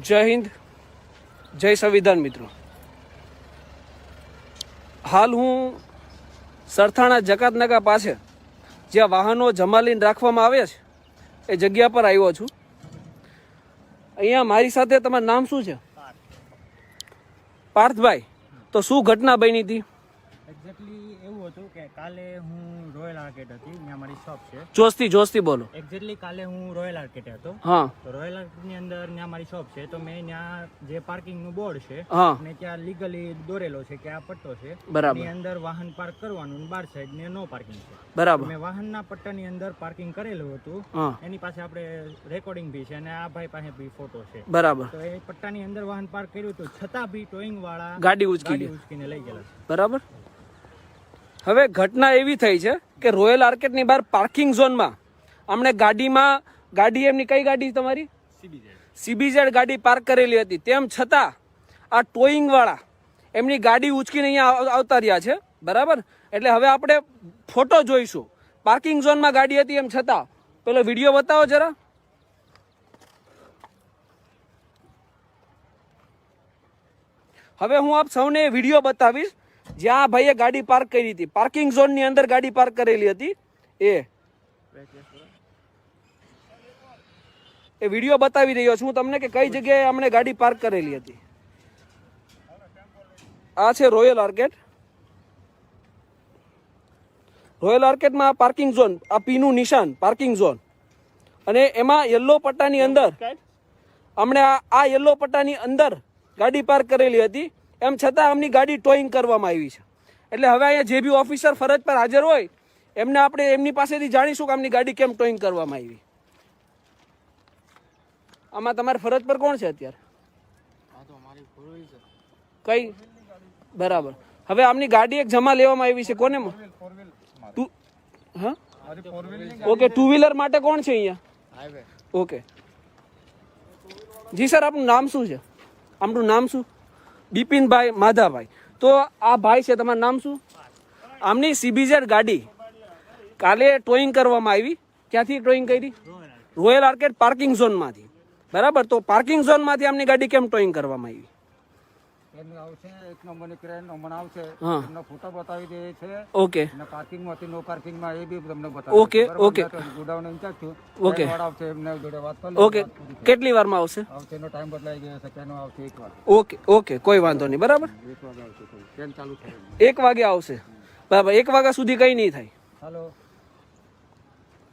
જય હિન્દ, જય સંવિધાન મિત્રો. હાલ હું સરથાણા જકાતનાકા પાસે જ્યાં વાહનો જમાલીને રાખવામાં આવે છે એ જગ્યા પર આવ્યો છું. અહીંયા મારી સાથે તમારું નામ શું છે? પાર્થભાઈ. તો શું ઘટના બની હતી? એક્ઝેક્ટલી એવું હતું કે કાલે હું રોયલ આર્કેટ હતી, ત્યાં મારી શોપ છે. જોસ્તી બોલો. એક્ઝેક્ટલી કાલે હું રોયલ આર્કેટ હતો. હા. તો રોયલ આર્કેટ ની અંદર ત્યાં મારી શોપ છે, તો મેં ત્યાં જે પાર્કિંગ નું બોર્ડ છે ને ત્યાં લીગલી દોરેલો છે કે આ પટ્ટો છે, બરાબર, એની અંદર વાહન પાર્ક કરવાનું, બાર સાઈડ ને નો પાર્કિંગ છે. બરાબર. મેં વાહનના પટ્ટાની અંદર પાર્કિંગ કરેલું હતું, એની પાસે આપણે રેકોર્ડિંગ બી છે અને આ ભાઈ પાસે બી ફોટો છે. બરાબર. તો એ પટ્ટાની અંદર વાહન પાર્ક કર્યું હતું, છતાં બી ટોઈંગ વાળા ગાડી ઉચકીને લઈ ગયેલા. બરાબર. હવે ઘટના એવી થઈ છે કે રોયલ આર્કેટની બહાર પાર્કિંગ ઝોનમાં અમને ગાડી એમની કઈ ગાડી તમારી? સીબીઝેડ ગાડી પાર્ક કરેલી હતી. તેમ છતાં આ ટોઈંગ વાળા એમની ગાડી ઉચકીને અહીંયા આવતા રહ્યા છે. બરાબર. એટલે હવે આપણે ફોટો જોઈશું. પાર્કિંગ ઝોનમાં ગાડી હતી એમ છતાં. પેલો વિડીયો બતાવો જરા. હવે હું આપ સૌને વિડીયો બતાવીશ જ્યાં ભાઈએ ગાડી પાર્ક કરી હતી. પાર્કિંગ ઝોન ની અંદર ગાડી પાર્ક કરેલી હતી. એ વિડીયો બતાવી રહ્યો છું તમને કે કઈ જગ્યાએ અમને ગાડી પાર્ક કરેલી હતી. આ છે રોયલ આર્કેટ. રોયલ આર્કેટમાં પાર્કિંગ ઝોન, આ પીનું નિશાન પાર્કિંગ ઝોન, અને એમાં યલો પટ્ટાની અંદર અમને આ યલો પટ્ટાની અંદર ગાડી પાર્ક કરેલી હતી. એમ છતાં અમની ગાડી ટોઈંગ કરવામાં આવી છે. એટલે હવે અહીંયા જે બી ઓફિસર ફરજ પર હાજર હોય એમને આપણે એમની પાસેથી જાણીશું કે આમની ગાડી કેમ ટોઈંગ કરવામાં આવી. આમાં તમારી ફરજ પર કોણ છે અત્યારે? કઈ? બરાબર. હવે આમની ગાડી એક જમા લેવામાં આવી છે. કોને? હા, ઓકે. ટુ વ્હીલર માટે કોણ છે અહીંયા? ઓકે જી સર, આપનું નામ શું છે? આમનું નામ શું? બિપિનભાઈ માધાભાઈ. તો આ ભાઈ છે, તમારું નામ શું? આમની સીબીઝેડ ગાડી કાલે ટોઈંગ કરવામાં આવી. ક્યાંથી ટોઈંગ કરી? રોયલ આર્કેટ પાર્કિંગ ઝોનમાંથી. બરાબર. તો પાર્કિંગ ઝોનમાંથી આમની ગાડી કેમ ટોઈંગ કરવામાં આવી? આવશે એક નંબરની ક્રેન હમણાં આવશે, તમને ફોટો બતાવી દે છે. ઓકે. અને પાર્કિંગમાંથી નો પાર્કિંગમાં એ બી તમને બતાવી. Okay okay. ગોડાઉન ઇન્ચાર્જ છું. ઓકે. આવશે, એમને જોડે વાત કરી. ઓકે. કેટલી વારમાં આવશે? આવશે એનો ટાઈમ બદલાઈ ગયો છે, કેનો આવશે 1 વાગે. ઓકે ઓકે, કોઈ વાંધો નહીં. બરાબર. 1 વાગે આવશે, ટ્રેન ચાલુ થાય 1 વાગે આવશે. બરાબર. 1 વાગ્યા સુધી કઈ નહીં થાય. હાલો.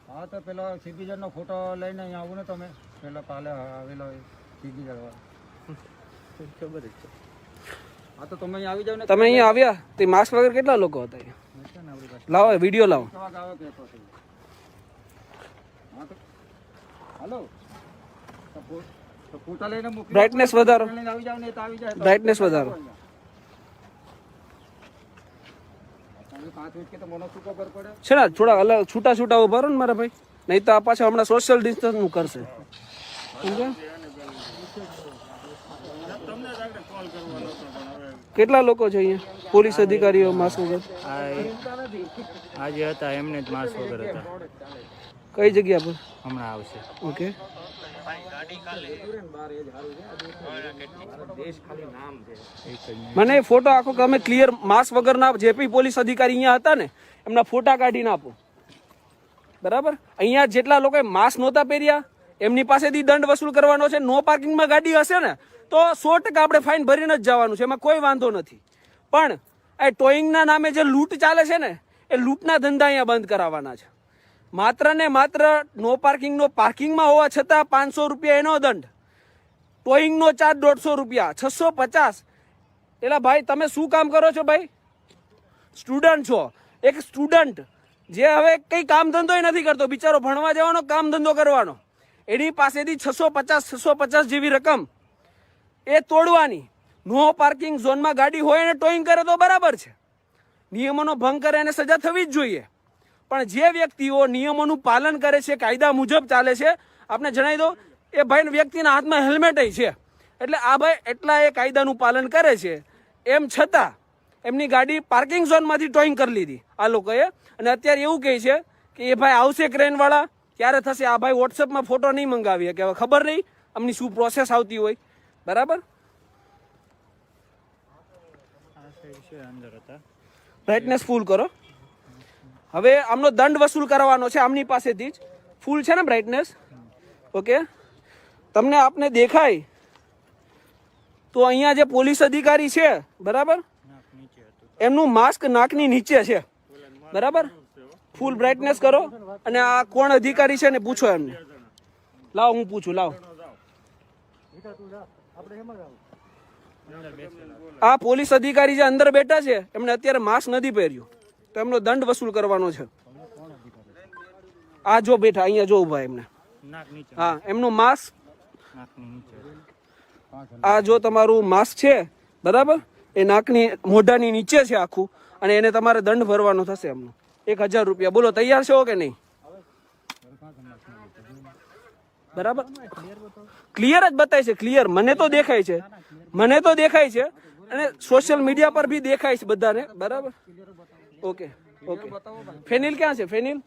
હા, તો પેલો સીબીઝેડ નો ફોટો લઈને અહીંયા આવું ને તમે. પેલો કાલે આવેલો સીબીઝેડ વાળો ખબર જ છે. હા, તો તમે અહીંયા આવી જાવ ને. તમે અહીંયા આવ્યા તે માસ્ક વગર કેટલા લોકો હતા અહીંયા? લાવો વિડીયો લાવો. હાલો, ફોટા લઈને મોકલો. બ્રાઇટનેસ વધારો. આવી જાવ ને તો આવી જાય. બ્રાઇટનેસ વધારો. 5 મિનિટ તો મને શું ખબર પડે છે ને? થોડા અલગ છૂટા ઉભા રહો ને મારા ભાઈ, નહીં તો આ પાછા હમણાં સોશિયલ ડિસ્ટન્સ નું કરશે. કેટલા લોકો છે અહીંયા? પોલીસ અધિકારીઓ માસ્ક વગર આજે હતા, એમને જ માસ્ક વગર હતા. કઈ જગ્યા પર? હમણાં આવશે. ઓકે. મને ફોટો આખો કે અમે ક્લિયર માસ્ક વગરના જે બી પોલીસ અધિકારી અહીંયા હતા ને એમના ફોટા કાઢીને આપો. બરાબર. અહીંયા જેટલા લોકોએ માસ્ક નહોતા પહેર્યા એમની પાસેથી દંડ વસૂલ કરવાનો છે. નો પાર્કિંગમાં ગાડી હશે ને તો 100% આપણે ફાઇન ભરીને જ જવાનું છે, એમાં કોઈ વાંધો નથી. પણ એ ટોઈંગના નામે જે લૂંટ ચાલે છે ને એ લૂંટના ધંધા અહીંયા બંધ કરાવવાના છે. માત્ર ને માત્ર નો પાર્કિંગનો પાર્કિંગમાં હોવા છતાં 500 રૂપિયા એનો દંડ, ટોઈંગનો ચાર્જ 150 રૂપિયા, 650. એટલે ભાઈ તમે શું કામ કરો છો ભાઈ? સ્ટુડન્ટ છો. એક સ્ટુડન્ટ જે હવે કઈ કામ ધંધો નથી કરતો, બિચારો ભણવા જવાનો, કામ ધંધો કરવાનો, એની પાસેથી 650 જેવી રકમ એ તોડવાની. નો પાર્કિંગ ઝોનમાં ગાડી હોય ને ટોઈંગ કરે તો બરાબર છે, નિયમોનો ભંગ કરે એને સજા થવી જ જોઈએ. પણ જે વ્યક્તિઓ નિયમોનું પાલન કરે છે, કાયદા મુજબ ચાલે છે, આપણે જણાવી દો એ ભાઈ વ્યક્તિના હાથમાં હેલ્મેટ છે. એટલે આ ભાઈ એટલા એ કાયદાનું પાલન કરે છે, એમ છતાં એમની ગાડી પાર્કિંગ ઝોનમાંથી ટોઈંગ કરી લીધી આ લોકોએ. અને અત્યારે એવું કહે છે કે એ ભાઈ આવશે ક્રેનવાળા, ક્યારે થશે? આ ભાઈ વોટ્સએપમાં ફોટો નહીં મંગાવીએ કે હવે ખબર નહીં અમની શું પ્રોસેસ આવતી હોય. બરાબર. આ સાઈડ છે અંદર હતા. બ્રાઇટનેસ ફૂલ કરો. હવે આમનો દંડ વસૂલ કરવાનો છે આમની પાસેથી જ. ફૂલ છે ને બ્રાઇટનેસ? ઓકે. તમને આપને દેખાય તો અહીંયા જે પોલીસ અધિકારી છે બરાબર, નાક નીચે હતું. એમનું માસ્ક નાકની નીચે છે બરાબર. ફૂલ બ્રાઇટનેસ કરો અને આ કોણ અધિકારી છે ને પૂછો એમને. લાવો હું પૂછું, લાવો. આ પોલીસ અધિકારી જે અંદર બેઠા છે એમને અત્યારે માસ્ક નથી પહેર્યું, તો એમનો દંડ વસૂલ કરવાનો છે. આ જો બેઠા અહીંયા જો ઉભા એમને, નાક નીચે. હા એમનું માસ્ક, નાકની નીચે. આ જો તમારું માસ્ક છે બરાબર, એ નાકની મોઢાની નીચે છે આખું, અને એને તમારે દંડ ભરવાનો થશે એમનો 1000 રૂપિયા. બોલો તૈયાર છો કે નહીં? બરાબર, ક્લિયર જ બતાય છે, ક્લિયર. મને તો દેખાય છે, મને તો દેખાય છે, અને સોશિયલ મીડિયા પર બી દેખાય છે બધાને. બરાબર, ઓકે ઓકે. ફેનિલ ક્યાં છે? ફેનિલ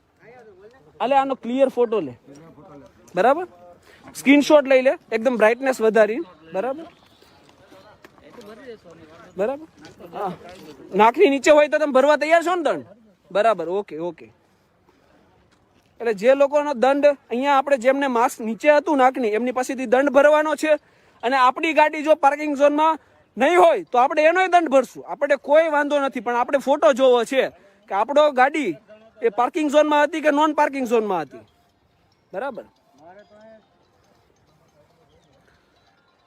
આલે, આનો ક્લિયર ફોટો લે બરાબર, સ્ક્રીનશોટ લઈ લે, એકદમ બ્રાઇટનેસ વધારી બરાબર બરાબર. હા, નાકની નીચે હોય તો તમે ભરવા તૈયાર છો ને દંડ? બરાબર, ઓકે ઓકે. એટલે જે લોકોનો દંડ અહીંયા આપણે જેમને માસ્ક નીચે હતું નાકની એમની પાસેથી દંડ ભરવાનો છે, અને આપણી ગાડી જો પાર્કિંગ ઝોનમાં નહીં હોય તો આપણે એનોય દંડ ભરશું. આપણે કોઈ વાંધો નથી, પણ આપણે ફોટો જોવો છે કે આપણો ગાડી એ પાર્કિંગ ઝોનમાં હતી કે નોન પાર્કિંગ ઝોનમાં હતી. બરાબર,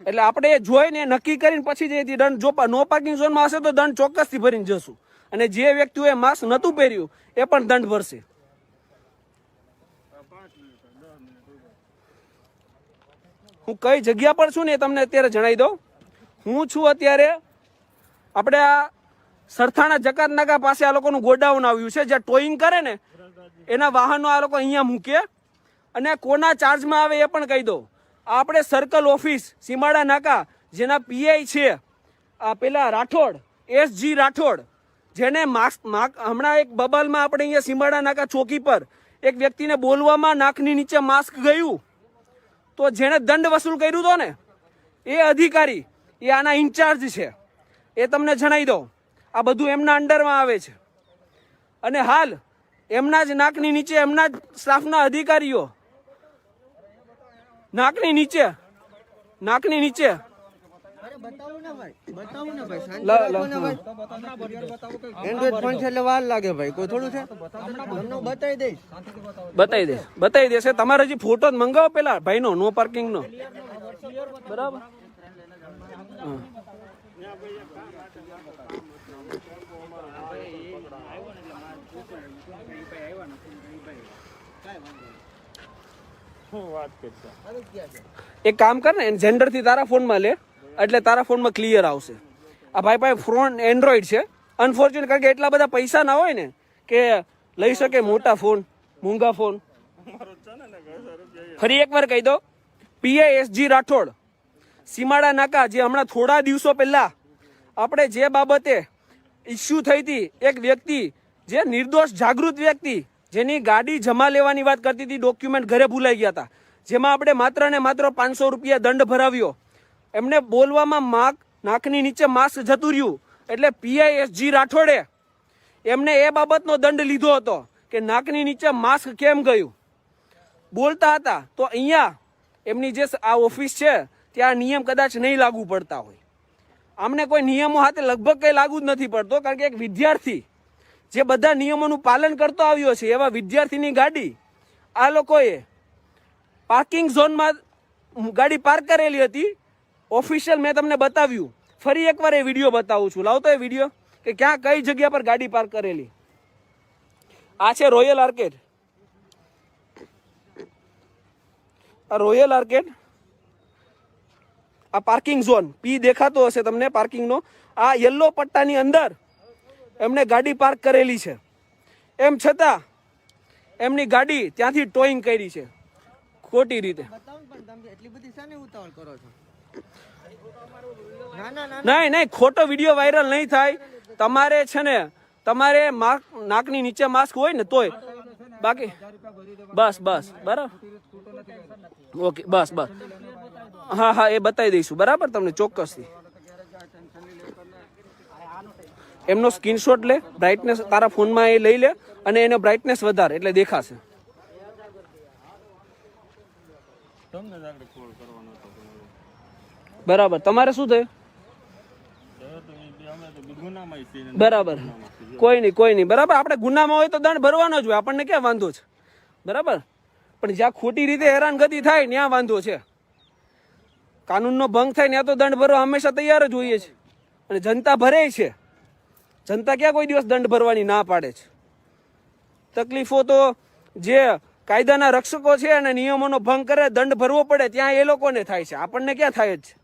એટલે આપણે જોઈને નક્કી કરીને પછી જ દંડ, જો નો પાર્કિંગ ઝોનમાં હશે તો દંડ ચોક્કસથી ભરીને જશું, અને જે વ્યક્તિઓએ માસ્ક નહોતું પહેર્યું એ પણ દંડ ભરશે. હું કઈ જગ્યા પર છું ને એ તમને અત્યારે જણાવી દઉં. હું છું અત્યારે આપણે આ સરથાણા જકાત નાકા પાસે આ લોકોનું ગોડાઉન આવ્યું છે, જ્યાં ટોઈંગ કરે ને એના વાહનો આ લોકો અહીંયા મૂકે, અને કોના ચાર્જમાં આવે એ પણ કહી દઉં. આપણે સર્કલ ઓફિસ સીમાડા નાકા જેના પીઆઈ છે આ પેલા રાઠોડ, એસજી રાઠોડ, જેને હમણાં એક બબલમાં આપણે અહીંયા સીમાડા નાકા ચોકી પર એક વ્યક્તિને બોલવામાં નાકની નીચે માસ્ક ગયું, તો જેને દંડ વસૂલ કર્યું હતો ને એ અધિકારી એ આના ઇન્ચાર્જ છે. એ તમને જણાવી દઉં, આ બધું એમના અંડરમાં આવે છે, અને હાલ એમના જ નાકની નીચે એમના જ સ્ટાફના અધિકારીઓ નાકની નીચે બતાવી દેશે. તમારે હજી ફોટો જ મંગાવો પેલા ભાઈનો, નો પાર્કિંગ નો. બરાબર, એક કામ કર ને, જેન્ડર થી તારા ફોનમાં લે એટલે તારા ફોનમાં ક્લિયર આવશે. આ ભાઈ ફોન એન્ડ્રોઈડ છે, અનફોર્ચ્યુનેટ, કારણ કે એટલા બધા પૈસા ના હોય ને કે લઈ શકે મોટા ફોન, મોંઘા ફોન. ફરી એકવાર કહી દો, પીએસજી રાઠોડ સીમાડા નાકા, જે હમણાં થોડા દિવસો પહેલા આપણે જે બાબતે ઇસ્યુ થઈ હતી, એક વ્યક્તિ જે નિર્દોષ જાગૃત વ્યક્તિ જેની ગાડી જમા લેવાની વાત કરતી હતી, ડોક્યુમેન્ટ ઘરે ભૂલાઈ ગયા હતા, જેમાં આપણે માત્ર ને માત્ર 500 રૂપિયા દંડ ભરાવ્યો. એમને બોલવામાં નાકની નીચે માસ્ક જતું રહ્યું, એટલે પીઆઈએસજી રાઠોડે એમને એ બાબતનો દંડ લીધો હતો કે નાકની નીચે માસ્ક કેમ ગયું, બોલતા હતા. તો અહીંયા એમની જે આ ઓફિસ છે ત્યાં નિયમ કદાચ નહીં લાગુ પડતા હોય. આમને કોઈ નિયમો હાથે લગભગ કઈ લાગુ જ નથી પડતો, કારણ કે એક વિદ્યાર્થી જે બધા નિયમોનું પાલન કરતો આવ્યો છે એવા વિદ્યાર્થીની ગાડી આ લોકોએ પાર્કિંગ ઝોનમાં ગાડી પાર્ક કરેલી હતી. ઓફિશિયલ મેં તમને બતાવ્યું, ફરી એકવાર એ વિડીયો બતાવું છું. લાવતો એ વિડીયો કે ક્યાં કઈ જગ્યા પર ગાડી પાર્ક કરેલી. આ છે રોયલ આર્કેડ, આ રોયલ આર્કેડ, આ પાર્કિંગ ઝોન પી દેખાતો હશે તમને પાર્કિંગનો. આ યલો પટ્ટાની અંદર એમને ગાડી પાર્ક કરેલી છે, એમ છતાં એમની ગાડી ત્યાંથી ટોઈંગ કરી છે ખોટી રીતે. નહીં, ખોટો વિડીયો વાયરલ નહીં થાય. તમારે છે ને, તમારે નાકની નીચે માસ્ક હોય ને તોય, બાકી બસ બરાબર, ઓકે, બસ હા હા, એ બતાવી દઈશું બરાબર તમને ચોક્કસથી. એમનો સ્ક્રીનશોટ લે, બ્રાઇટનેસ તારા ફોનમાં એ લઈ લે અને એનો બ્રાઇટનેસ વધારે એટલે દેખાશે. બરાબર, તમારે શું થયું? બરાબર, કોઈ નહીં બરાબર. આપણે ગુનામાં હોય તો દંડ ભરવાનો જ હોય, આપણને ક્યાં વાંધો છે બરાબર. પણ જ્યાં ખોટી રીતે હેરાનગતિ થાય ત્યાં વાંધો છે. કાનૂનનો ભંગ થાય ત્યાં તો દંડ ભરવા હંમેશા તૈયાર જ હોઈએ છે અને જનતા ભરે છે. જનતા ક્યાં કોઈ દિવસ દંડ ભરવાની ના પાડે છે. તકલીફો તો જે કાયદાના રક્ષકો છે અને નિયમોનો ભંગ કરે દંડ ભરવો પડે ત્યાં એ લોકોને થાય છે, આપણને ક્યાં થાય જ છે.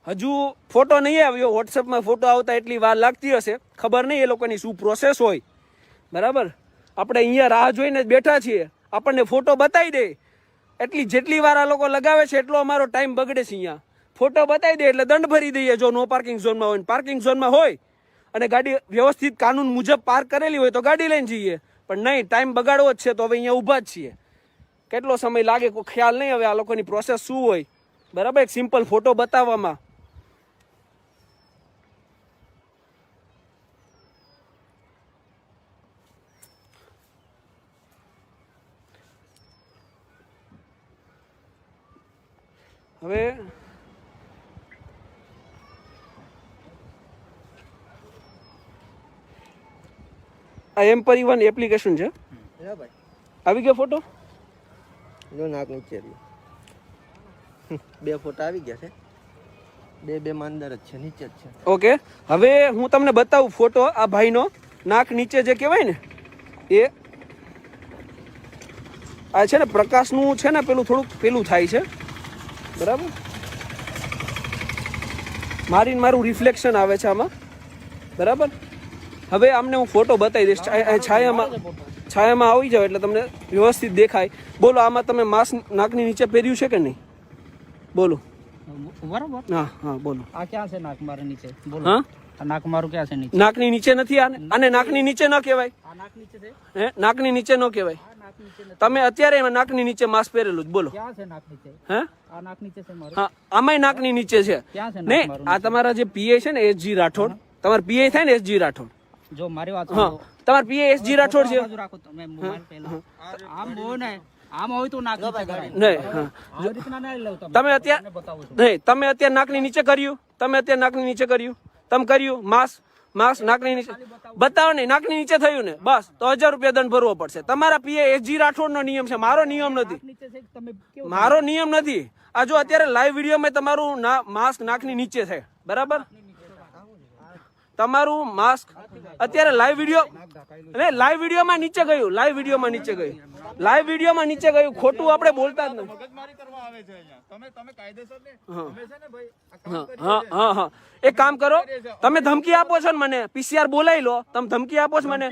હજુ ફોટો નહીં આવ્યો, વોટ્સએપમાં ફોટો આવતા એટલી વાર લાગતી હશે, ખબર નહીં એ લોકોની શું પ્રોસેસ હોય બરાબર. આપણે અહીંયા રાહ જોઈને જ બેઠા છીએ, આપણને ફોટો બતાવી દે એટલી જેટલી વાર આ લોકો લગાવે છે એટલો અમારો ટાઈમ બગડે છે. અહીંયા ફોટો બતાવી દે એટલે દંડ ભરી દઈએ જો નો પાર્કિંગ ઝોનમાં હોય. પાર્કિંગ ઝોનમાં હોય અને ગાડી વ્યવસ્થિત કાનૂન મુજબ પાર્ક કરેલી હોય તો ગાડી લઈને જઈએ, પણ નહીં, ટાઈમ બગાડવો જ છે તો હવે અહીંયા ઊભા જ છીએ. કેટલો સમય લાગે કોઈ ખ્યાલ નહીં હવે આ લોકોની પ્રોસેસ શું હોય બરાબર. એક સિમ્પલ ફોટો બતાવવામાં હવે આ એમ પરિવહન એપ્લિકેશન છે, આવી ગયો ફોટો? જો નાક નીચે બે ફોટા આવી ગયા છે, બે માં અંદર જ છે, નીચે જ છે. ઓકે, હવે હું તમને બતાવું ફોટો. આ ભાઈનો નાક નીચે જે કહેવાય ને એ આ છે ને પ્રકાશનું છે ને પેલું થોડુંક પેલું થાય છે બરાબર. મારું રિફ્લેક્શન આવે છે આમાં બરાબર. હવે આમને હું ફોટો બતાવી દઈશ, છાયામાં આવી જાવ એટલે તમને વ્યવસ્થિત દેખાય. બોલો, આમાં તમે માસ્ક નાકની નીચે પહેર્યું છે કે નહીં? બોલો. બરાબર. હા હા, બોલો. આ ક્યાં છે નાક મારા નીચે? બોલો. હા, આ નાક મારું ક્યાં છે નીચે? નાકની નીચે નથી. આને નાકની નીચે ન કહેવાય. આ નાક નીચે છે? હે, નાકની નીચે ન કહેવાય. તમે અત્યારે નાકની નીચે માસ્ક પહેરેલું જ. બોલો. ક્યાં છે નાક નીચે? હે, આ નાક નીચે છે મારું. હા, આમાંય નાકની નીચે છે. ક્યાં છે નાક નહીં, મારું? આ તમારા જે પીએ છે ને એસજી રાઠોડ, તમારા પીએ થાય ને એસજી રાઠોડ. જો મારી વાત હા, તમારા પીએ એસજી રાઠોડ છે. બાજુ રાખો તમે મોબાઈલ પહેલા. આમ હોય ને, આમ હોય તો નાક નીચે કરાય. નહીં, હા, આવી રીતના નહીં લઉં તમે. તમે અત્યારે બતાવું છું. નહીં, તમે અત્યારે નાકની નીચે કર્યું, તમે અત્યારે નાકની નીચે કર્યું, તમે કર્યું માસ્ક નાકની નીચે બતાવો નહીં, નાકની નીચે થયું ને બસ તો 1000 રૂપિયા દંડ ભરવો પડશે. તમારા પીએ એસજી રાઠોડ નો નિયમ છે, મારો નિયમ નથી. નીચે છે તમે કેવું? મારો નિયમ નથી. આ જો અત્યારે લાઈવ વિડીયોમાં તમારું માસ્ક નાકની નીચે છે બરાબર. તમારું માસ્ક અત્યારે લાઈવ વિડીયોમાં નીચે ગયું, લાઈવ વિડીયોમાં નીચે ગયું. ખોટું આપણે બોલતા જ નથી. હા, એક કામ કરો, તમે ધમકી આપો છો ને મને, પીસીઆર બોલાવી લો. તમે ધમકી આપો છો મને,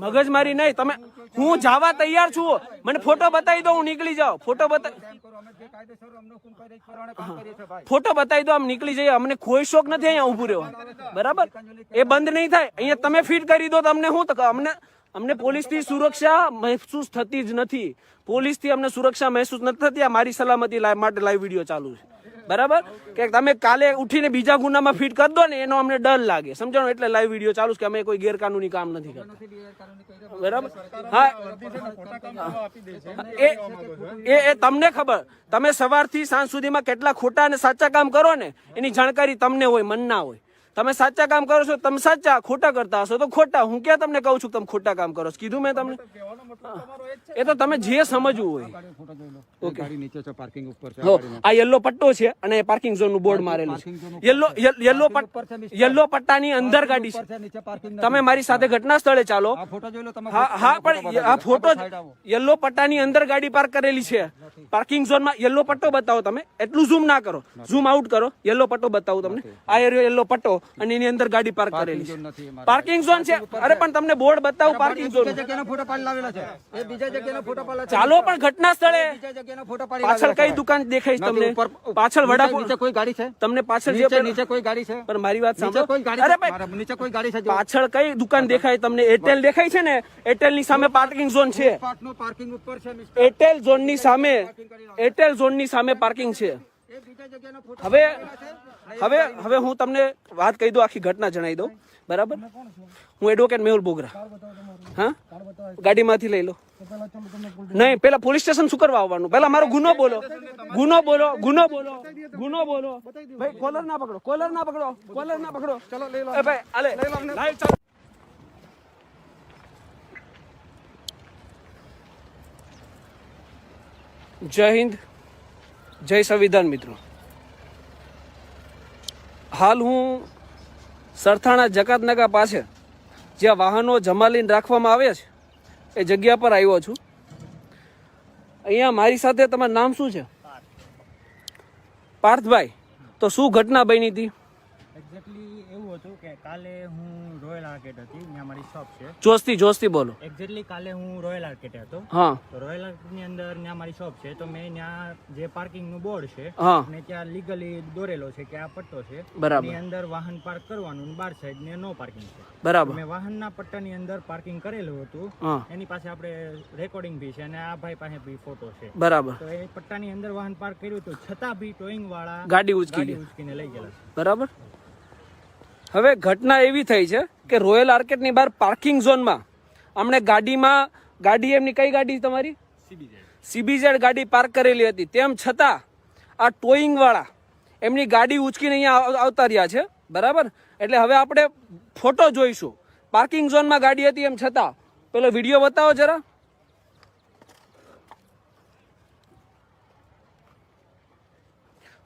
મગજમારી નહીં. તમે, હું જવા તૈયાર છું, મને ફોટો બતાવી દો, હું નીકળી જાઉં. ફોટો બતાવી દો, આમ નીકળી જઈએ. અમને કોઈ શોખ નથી અહીંયા ઉભું રહેવા બરાબર. એ બંધ નહીં થાય. અહીંયા તમે ફિટ કરી દો, તમને શું અમને પોલીસથી સુરક્ષા મહેસૂસ થતી જ નથી. પોલીસથી અમને સુરક્ષા મહેસૂસ નથી થતી. આ મારી સલામતી માટે લાઈવ વિડીયો ચાલુ છે બરાબર. કે તમે કાલે ઉઠીને બીજા ગુનામાં ફિટ કરી દો ને એનો અમને ડર લાગે, સમજાણો? એટલે લાઈવ વિડીયો ચાલુ છે કે અમે કોઈ ગેરકાનૂની કામ નથી કરતા બરાબર. હા, એ તમને ખબર. તમે સવારથી સાંજ સુધીમાં કેટલા ખોટા અને સાચા કામ કરો ને એની જાણકારી તમને હોય, મન ના હોય. તમે સાચા કામ કરો છો તમે સાચા, ખોટા કરતા હશો તો ખોટા. હું ક્યાં તમને કહું છું તમે ખોટા કામ કરો છો? કીધું મેં તમને. એ તો તમે જે સમજવું હોય. ઓકે, આ યલો પટ્ટો છે અને પાર્કિંગ ઝોન નું બોર્ડ મારેલું છે. યલો પટ્ટાની અંદર ગાડી છે. તમે મારી સાથે ઘટના સ્થળે ચાલો. હા, પણ આ ફોટો યલો પટ્ટાની અંદર ગાડી પાર્ક કરેલી છે. પાર્કિંગ ઝોનમાં યલો પટ્ટો બતાવો તમે. એટલું ઝૂમ ના કરો, ઝૂમ આઉટ કરો. યલો પટ્ટો બતાવું તમને. આ યલો પટ્ટો અને એની અંદર ગાડી પાર્ક પાર્કિંગ કરેલી ઝોન છે. નથી અમારે. પાર્કિંગ ઝોન છે. અરે પણ તમને બોર્ડ બતાવું પાર્કિંગ ઝોન. બીજા જગ્યાના ફોટો પાડી લાવેલા છે એ બીજા જગ્યાના ફોટો પાડેલા છે. ચાલો પણ ઘટના સ્થળે બીજા જગ્યાના ફોટો પાડી પાછળ લાવેલા કઈ છે. દુકાન દેખાય છે તમને? ઉપર- પાછળ વડાપાવ નીચે કોઈ ગાડી છે? તમને પાછળ જે નીચે નીચે કોઈ ગાડી છે? પણ મારી વાત નીચે સાંભળો. કોઈ ગાડી અરે છે? ભાઈ મારા નીચે કોઈ ગાડી છે? જો. પાછળ કઈ દુકાન દેખાય તમને? એરટેલ દેખાય છે ને? એરટેલ ની સામે પાર્કિંગ ઝોન છે. ફૂટપાથનું પાર્કિંગ ઉપર છે મિસ્ટર. એરટેલ ઝોન ની સામે એરટેલ ઝોન ની સામે પાર્કિંગ છે. એ બીજા જગ્યાના ફોટો હવે હવે હું તમને વાત કહી દઉં, આખી ઘટના જણાવી દઉં. બરાબર? હું એડવોકેટ મેહુલ બોગરા. હા, ગાડીમાંથી લઈ લો. નહીં, પેલા પોલીસ સ્ટેશન શું કરવા આવવાનું? પેલા મારો ગુનો બોલો. ભાઈ કોલર ના પકડો, કોલર ના પકડો. ચલો લઈ લો. એ ભાઈ આલે લાઈવ ચાલો. જય હિન્દ, જય સંવિધાન મિત્રો. હાલ હું સરથાણા જકાતનાકા પાસે જ્યાં વાહનો જમાલીને રાખવામાં આવે છે એ જગ્યા પર આવ્યો છું. અહીંયા મારી સાથે તમારું નામ શું છે? પાર્થભાઈ. તો શું ઘટના બની હતી? એક્ઝેક્ટલી એવું હતું કે કાલે હું રોયલ આર્કેટ હતી, ત્યાં મારી શોપ છે. જોસ્તી બોલો. એક્ઝેક્ટલી કાલે હું રોયલ આર્કેટ હતો. હા તો રોયલ આર્કેટ ની અંદર ત્યાં મારી શોપ છે, તો મેં ત્યાં જે પાર્કિંગ નું બોર્ડ છે હા અને ત્યાં લીગલી દોરેલો છે કે આ પટ્ટો છે, બરાબર. એની અંદર વાહન પાર્ક કરવાનું, બાર સાઈડ ને નો પાર્કિંગ છે. બરાબર. મેં વાહનના પટ્ટાની અંદર પાર્કિંગ કરેલું હતું. હા એની પાસે આપણે રેકોર્ડિંગ બી છે અને આ ભાઈ પાસે બી ફોટો છે. બરાબર. તો એ પટ્ટાની અંદર વાહન પાર્ક કર્યું હતું, છતાં બી ટોઈંગ વાળા ગાડી ઉચકી ગાડી લે. ઉચકીને લઈ ગયેલા છે. બરાબર. હવે ઘટના એવી થઈ છે કે રોયલ આર્કેટની બહાર પાર્કિંગ ઝોનમાં અમને ગાડી એમની કઈ ગાડી તમારી? સીબીઝેડ ગાડી પાર્ક કરેલી હતી. તેમ છતાં આ ટોઈંગ વાળા એમની ગાડી ઉચકીને અહીંયા આવતા રહ્યા છે. બરાબર. એટલે હવે આપણે ફોટો જોઈશું. પાર્કિંગ ઝોનમાં ગાડી હતી એમ છતાં. પેલો વિડીયો બતાવો જરા.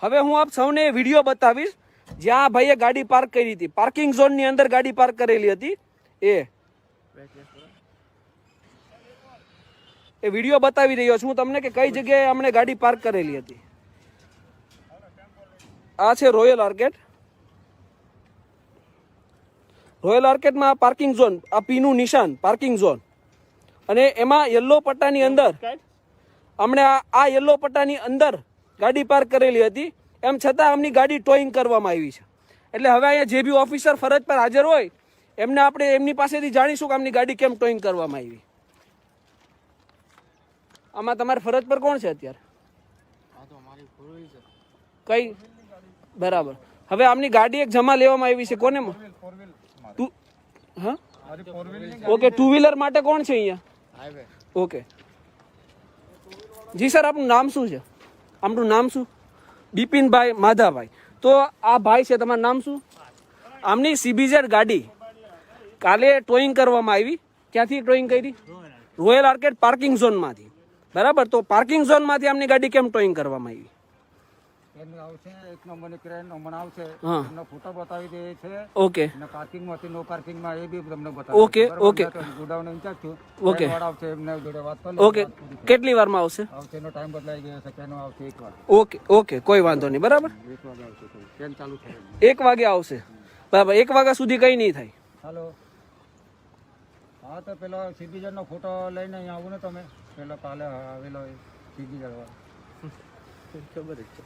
હવે હું આપ સૌને વિડીયો બતાવીશ જ્યાં ભાઈએ ગાડી પાર્ક કરી હતી. પાર્કિંગ ઝોન ની અંદર ગાડી પાર્ક કરેલી હતી. એ વિડીયો બતાવી રહ્યો છું હું તમને કે કઈ જગ્યાએ અમને ગાડી પાર્ક કરેલી હતી. આ છે રોયલ આર્કેટ. રોયલ આર્કેટમાં પાર્કિંગ ઝોન, આ પીનું નિશાન પાર્કિંગ ઝોન, અને એમાં યલો પટ્ટાની અંદર અમને આ યલો પટ્ટાની અંદર ગાડી પાર્ક કરેલી હતી. એમ છતાં અમની ગાડી ટોઈંગ કરવામાં આવી છે. એટલે હવે અહીંયા જે બી ઓફિસર ફરજ પર હાજર હોય એમને આપણે એમની પાસેથી જાણીશું કે આમની ગાડી કેમ ટોઈંગ કરવામાં આવી. આમાં તમારી ફરજ પર કોણ છે અત્યારે? કઈ? બરાબર. હવે આમની ગાડી એક જમા લેવામાં આવી છે. કોને? હા ઓકે. ટુ વ્હીલર માટે કોણ છે અહીંયા? ઓકે જી સર, આપનું નામ શું છે? આમનું નામ શું? બિપિનભાઈ માધાભાઈ. તો આ ભાઈ છે, તમારું નામ શું? આમની સીબીઝેડ ગાડી કાલે ટોઈંગ કરવામાં આવી. ક્યાંથી ટોઈંગ કરી? રોયલ આર્કેટ પાર્કિંગ ઝોનમાંથી. બરાબર. તો પાર્કિંગ ઝોનમાંથી આમની ગાડી કેમ ટોઈંગ કરવામાં આવી? એમને આવશે એક નંબરની ક્રેન નંબર આવશે, હા. એમનો ફોટો બતાવી દે છે. ઓકે અને પાર્કિંગમાંથી નો પાર્કિંગમાં એ બી તમને બતાવે. Okay, okay. ગોડાઉન ઇન્ચાર્જ છું. ઓકે. ટ્રેનવાળા આવશે, એમને જોડે વાત કરી લો. ઓકે. કેટલી વારમાં આવશે? આવશે એનો ટાઈમ બદલાઈ ગયો છે. ટ્રેનો આવશે 1 વાગે. ઓકે ઓકે, કોઈ વાંધો નહીં. બરાબર. 1 વાગે આવશે ટ્રેન ચાલુ થાય. 1 વાગે આવશે. બરાબર. 1 વાગ્યા સુધી કઈ નહીં થાય. હાલો. હા, તો પેલો સીબીઝેડનો ફોટો લઈને અહીંયા આવું ને તમે. પેલો કાલે આવેલો સીબીઝેડ વાળો. ખબર જ છે.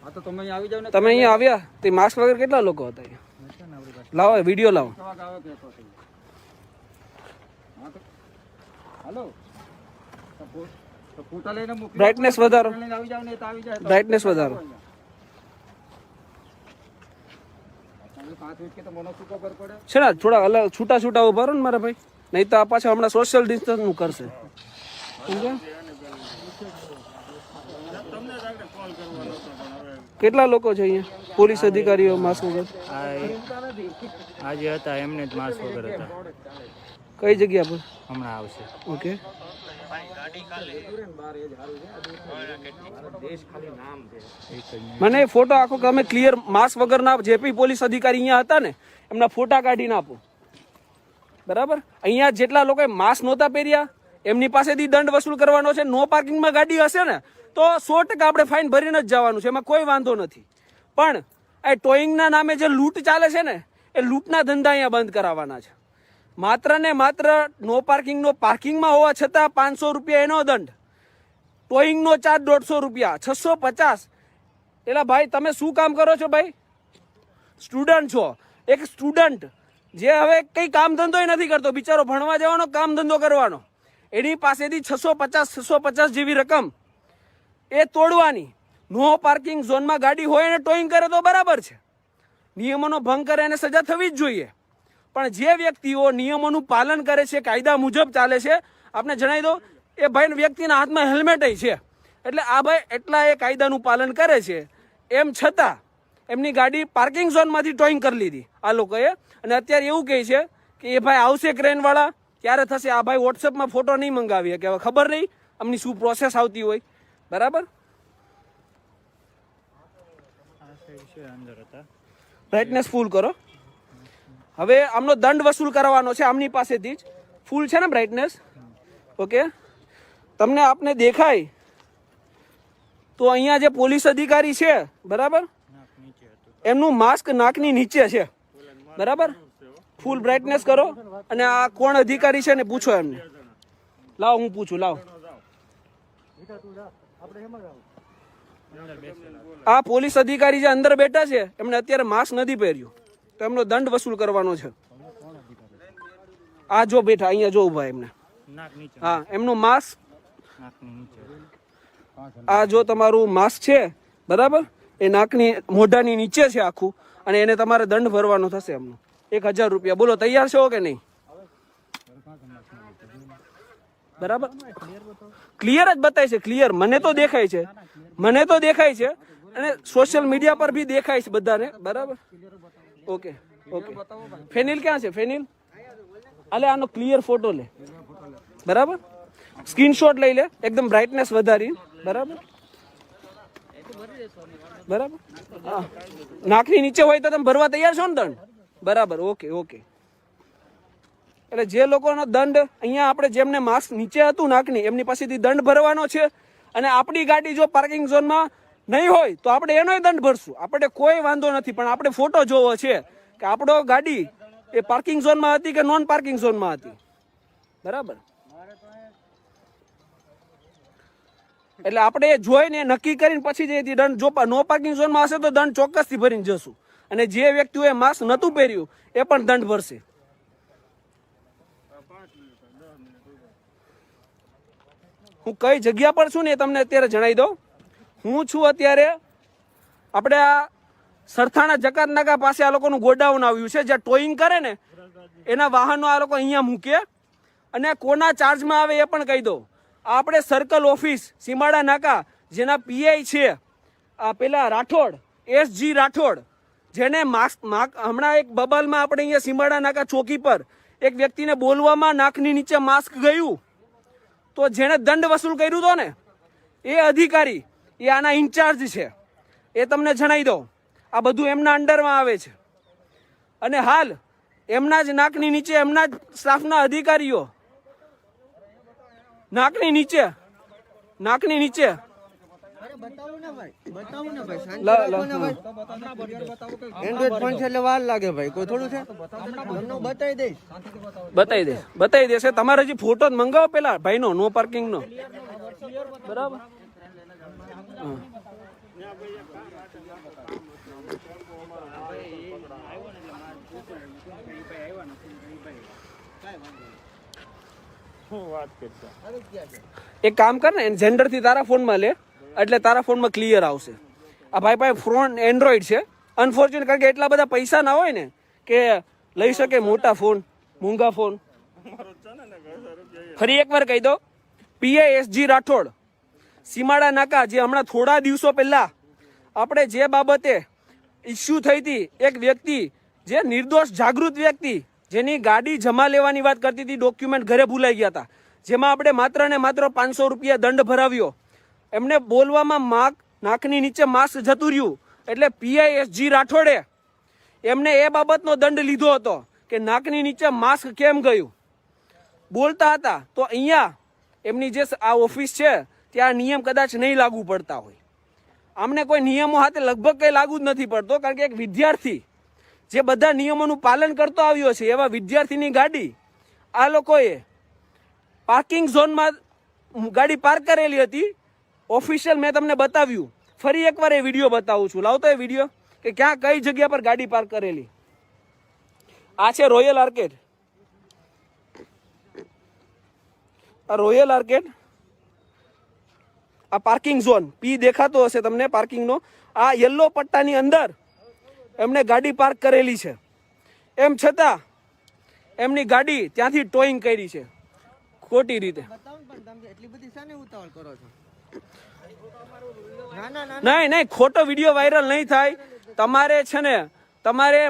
હા, તો તમે અહીંયા આવી જાવ ને. તમે અહીંયા આવ્યા તે માસ્ક વગર કેટલા લોકો હતા અહીંયા? લાવો વિડીયો લાવો. કેટલા વાગે આવે કે પછી? હા, તો હાલો. તો ફોટા લઈને મોકલી. બ્રાઇટનેસ વધારો. લઈને આવી જાવ ને તો આવી જાય. બ્રાઇટનેસ વધારો. 5 મિનિટ તો મને શું ખબર પડે? છે ને થોડા અલગ છૂટા ઉભા રહો ને મારા ભાઈ, નહીં તો આ પાછા હમણાં સોશિયલ ડિસ્ટન્સ નું કરશે. સમજ્યા? કેટલા લોકો છે અહીંયા પોલીસ અધિકારીઓ માસ્ક વગર? આજે હતા એમને જ માસ્ક વગર હતા. કઈ જગ્યા પર? હમણાં આવશે. ઓકે. મને ફોટો આખો કે અમે ક્લિયર માસ્ક વગરના જે બી પોલીસ અધિકારી અહીંયા હતા ને એમના ફોટા કાઢીને આપો. બરાબર. અહીંયા જેટલા લોકોએ માસ્ક નહોતા પહેર્યા એમની પાસેથી દંડ વસૂલ કરવાનો છે. નો પાર્કિંગમાં ગાડી હશે ને તો 100% આપણે ફાઇન ભરીને જ જવાનું છે, એમાં કોઈ વાંધો નથી. પણ આ ટોઈંગના નામે જે લૂંટ ચાલે છે ને, એ લૂંટના ધંધા અહીંયા બંધ કરાવવાના છે. માત્ર ને માત્ર નો પાર્કિંગનો પાર્કિંગમાં હોવા છતાં 500 રૂપિયા એનો દંડ, ટોઈંગનો ચાર્જ 150 રૂપિયા, 650. એટલે ભાઈ તમે શું કામ કરો છો ભાઈ? સ્ટુડન્ટ છો, એક સ્ટુડન્ટ જે હવે કંઈ કામ ધંધો નથી કરતો, બિચારો ભણવા જવાનો, કામ ધંધો કરવાનો, એની પાસેથી 650 જેવી રકમ એ તોડવાની. નો પાર્કિંગ ઝોનમાં ગાડી હોય ને ટોઈંગ કરે તો બરાબર છે, નિયમોનો ભંગ કરે એને સજા થવી જ જોઈએ. પણ જે વ્યક્તિઓ નિયમોનું પાલન કરે છે, કાયદા મુજબ ચાલે છે, આપણે જણાવી દો એ ભાઈ વ્યક્તિના હાથમાં હેલ્મેટ છે, એટલે આ ભાઈ એટલા એ કાયદાનું પાલન કરે છે, એમ છતાં એમની ગાડી પાર્કિંગ ઝોનમાંથી ટોઈંગ કરી લીધી આ લોકોએ. અને અત્યારે એવું કહે છે કે એ ભાઈ આવશે ક્રેનવાળા ત્યારે થશે. આ ભાઈ વોટ્સએપમાં ફોટો નહીં મંગાવીએ કે હવે ખબર નહીં અમની શું પ્રોસેસ આવતી હોય. બરાબર, બ્રાઇટનેસ ફૂલ કરો. હવે આમનો દંડ વસૂલ કરવાનો છે આમની પાસેથી જ. ફૂલ છે ને બ્રાઇટનેસ? ઓકે. તમને આપને દેખાય તો અહીંયા જે પોલીસ અધિકારી છે, બરાબર, એમનું માસ્ક નાકની નીચે છે. બરાબર, ફૂલ બ્રાઇટનેસ કરો. અને આ કોણ અધિકારી છે ને પૂછો એમને. લાવો હું પૂછું, લાવો. આ પોલીસ અધિકારી જે અંદર બેઠા છે એમને અત્યારે માસ્ક નથી પહેર્યું, તો એમનો દંડ વસૂલ કરવાનો છે. આ જો બેઠા અહીંયા જો ઉભા એમને, હા, એમનું માસ્ક, આ જો તમારું માસ્ક છે, બરાબર, એ નાકની મોઢાની નીચે છે આખું, અને એને તમારે દંડ ભરવાનો થશે એમનો 1000 રૂપિયા. બોલો તૈયાર છો કે નહીં? બરાબર, ક્લિયર જ બતાય છે, ક્લિયર. મને તો દેખાય છે, મને તો દેખાય છે, અને સોશિયલ મીડિયા પર બી દેખાય છે બધાને. બરાબર, ઓકે ઓકે. ફેનિલ ક્યાં છે? ફેનિલ અલે આનો ક્લિયર ફોટો લે. બરાબર, સ્ક્રીનશોટ લઈ લે, એકદમ બ્રાઇટનેસ વધારી. બરાબર બરાબર, હા, નાકની નીચે હોય તો તમે ભરવા તૈયાર છો ને દંડ? બરાબર, ઓકે ઓકે. એટલે જે લોકોનો દંડ અહીંયા આપણે જેમને માસ્ક નીચે હતું નાકની એમની પાસેથી દંડ ભરવાનો છે. અને આપણી ગાડી જો પાર્કિંગ ઝોનમાં નહીં હોય તો આપણે એનોય દંડ ભરશું, આપણે કોઈ વાંધો નથી. પણ આપણે ફોટો જોવો છે કે આપણો ગાડી એ પાર્કિંગ ઝોનમાં હતી કે નોન પાર્કિંગ ઝોનમાં હતી. બરાબર, એટલે આપણે જોઈને નક્કી કરીને પછી જે દંડ, જો નો પાર્કિંગ ઝોનમાં હશે તો દંડ ચોક્કસથી ભરીને જશું. અને જે વ્યક્તિઓએ માસ્ક નહોતું પહેર્યું એ પણ દંડ ભરશે. હું કઈ જગ્યા પર છું ને એ તમને અત્યારે જણાવી દઉં. હું છું અત્યારે આપણે આ સરથાણા જકાત નાકા પાસે આ લોકોનું ગોડાઉન આવ્યું છે, જ્યાં ટોઈંગ કરે ને એના વાહનો આ લોકો અહીંયા મૂકે. અને કોના ચાર્જમાં આવે એ પણ કહી દઉં. આપણે સર્કલ ઓફિસ સીમાડા નાકા જેના પીઆઈ છે આ પેલા રાઠોડ, એસજી રાઠોડ, જેને હમણાં એક બબલમાં આપણે અહીંયા સીમાડા નાકા ચોકી પર એક વ્યક્તિને બોલવામાં નાકની નીચે માસ્ક ગયું, તો જેને દંડ વસૂલ કર્યું હતો ને એ અધિકારી એ આના ઇન્ચાર્જ છે. એ તમને જણાવી દઉં, આ બધું એમના અંડરમાં આવે છે. અને હાલ એમના જ નાકની નીચે એમના જ સ્ટાફના અધિકારીઓ નાકની નીચે એન્ડ્રોઈડ ફોન છે એટલે વાર લાગે ભાઈ, કોઈ થોડું છે. બતાવી દેશે. તમારે હજી ફોટો જ મંગાવો પેલા ભાઈનો નો પાર્કિંગ નો. બરાબર, એક કામ કર ને, જેન્ડર થી તારા ફોનમાં લે એટલે તારા ફોનમાં ક્લિયર આવશે. આ ભાઈ ફોન એન્ડ્રોઈડ છે, અનફોર્ચ્યુનેટ, કારણ કે એટલા બધા પૈસા ના હોય ને કે લઈ શકે મોટા ફોન, મોંઘા ફોન. ફરી એકવાર કહી દો, પીઆઈએસજી રાઠોડ, સીમાડા નાકા, જે હમણાં થોડા દિવસો પહેલા આપણે જે બાબતે ઇસ્યુ થઈ હતી, એક વ્યક્તિ જે નિર્દોષ જાગૃત વ્યક્તિ જેની ગાડી જમા લેવાની વાત કરતી હતી, ડોક્યુમેન્ટ ઘરે ભૂલાઈ ગયા હતા, જેમાં આપણે માત્ર ને માત્ર 500 રૂપિયા દંડ ભરાવ્યો. એમને બોલવામાં નાકની નીચે માસ્ક જતું રહ્યું, એટલે પીઆઈએસજી રાઠોડે એમને એ બાબતનો દંડ લીધો હતો કે નાકની નીચે માસ્ક કેમ ગયું. બોલતા હતા તો અહીંયા એમની જે આ ઓફિસ છે ત્યાં નિયમ કદાચ નહીં લાગુ પડતા હોય. આમને કોઈ નિયમો હાથે લગભગ કઈ લાગુ જ નથી પડતો, કારણ કે એક વિદ્યાર્થી જે બધા નિયમોનું પાલન કરતો આવ્યો છે એવા વિદ્યાર્થીની ગાડી આ લોકોએ પાર્કિંગ ઝોનમાં ગાડી પાર્ક કરેલી હતી. ઓફિશિયલ મેં તમને બતાવ્યું, ફરી એકવાર એ વિડીયો બતાવું છું. લાવતો એ વિડીયો કે ક્યાં કઈ જગ્યા પર ગાડી પાર્ક કરેલી. આ છે રોયલ આર્કેડ. આ રોયલ આર્કેડ, આ પાર્કિંગ ઝોન પી દેખાતો હશે તમને પાર્કિંગનો. આ યલો પટ્ટાની અંદર એમણે ગાડી પાર્ક કરેલી છે. એમ છતાં એમની ગાડી ત્યાંથી ટોઈંગ કરી છે ખોટી રીતે. એટલી બધી શાને ઉતાવળ કરો છો? નહીં, ખોટો વિડીયો વાયરલ નહીં થાય. તમારે છે ને, તમારે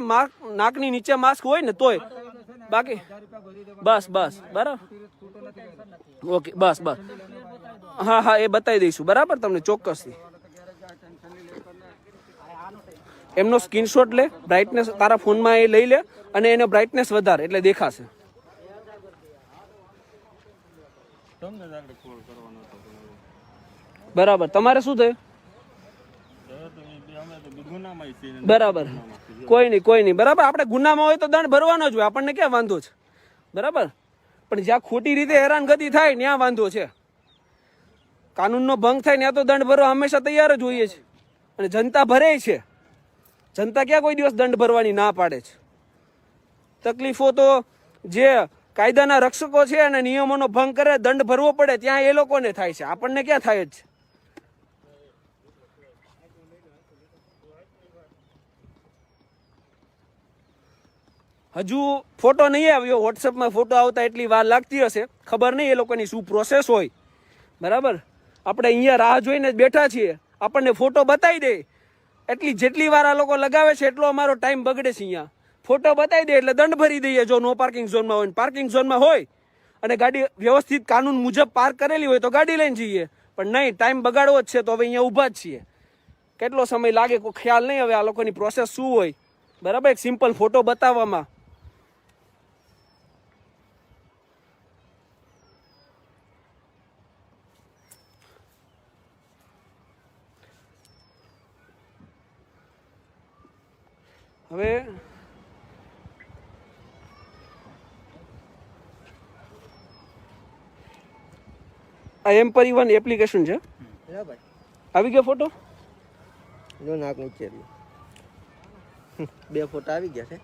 નાકની નીચે માસ્ક હોય ને તોય, બાકી બસ બરાબર, ઓકે, બસ. હા, એ બતાવી દઈશું બરાબર તમને ચોક્કસથી. એમનો સ્ક્રીનશોટ લે, બ્રાઇટનેસ તારા ફોનમાં એ લઈ લે અને એનો બ્રાઇટનેસ વધારે એટલે દેખાશે. બરાબર, તમારે શું થયું? બરાબર, કોઈ નહીં. બરાબર, આપણે ગુનામાં હોય તો દંડ ભરવાનો જ હોય, આપણને ક્યાં વાંધો છે? બરાબર, પણ જ્યાં ખોટી રીતે હેરાનગતિ થાય ત્યાં વાંધો છે. કાનૂનનો ભંગ થાય ત્યાં તો દંડ ભરવા હંમેશા તૈયાર જ હોઈએ છે, અને જનતા ભરે છે. જનતા ક્યાં કોઈ દિવસ દંડ ભરવાની ના પાડે છે. તકલીફો તો જે કાયદાના રક્ષકો છે અને નિયમોનો ભંગ કરે, દંડ ભરવો પડે ત્યાં એ લોકોને થાય છે, આપણને ક્યાં થાય જ છે. હજુ ફોટો નહીં આવ્યો, વોટ્સએપમાં ફોટો આવતા એટલી વાર લાગતી હશે, ખબર નહીં એ લોકોની શું પ્રોસેસ હોય. બરાબર, આપણે અહીંયા રાહ જોઈને જ બેઠા છીએ, આપણને ફોટો બતાવી દે એટલી જેટલી વાર આ લોકો લગાવે છે એટલો અમારો ટાઈમ બગડે છે. અહીંયા ફોટો બતાવી દે એટલે દંડ ભરી દઈએ જો નો પાર્કિંગ ઝોનમાં હોય. પાર્કિંગ ઝોનમાં હોય અને ગાડી વ્યવસ્થિત કાનૂન મુજબ પાર્ક કરેલી હોય તો ગાડી લઈને જઈએ, પણ નહીં, ટાઈમ બગાડવો જ છે તો હવે અહીંયા ઊભા જ છીએ. કેટલો સમય લાગે કોઈ ખ્યાલ નહીં હવે આ લોકોની પ્રોસેસ શું હોય. બરાબર, એક સિમ્પલ ફોટો બતાવવામાં. હવે આ એમ પરિવહન એપ્લિકેશન છે, બરાબર, આવી ગયો ફોટો. જો નાક નીચે બે ફોટા આવી ગયા છે,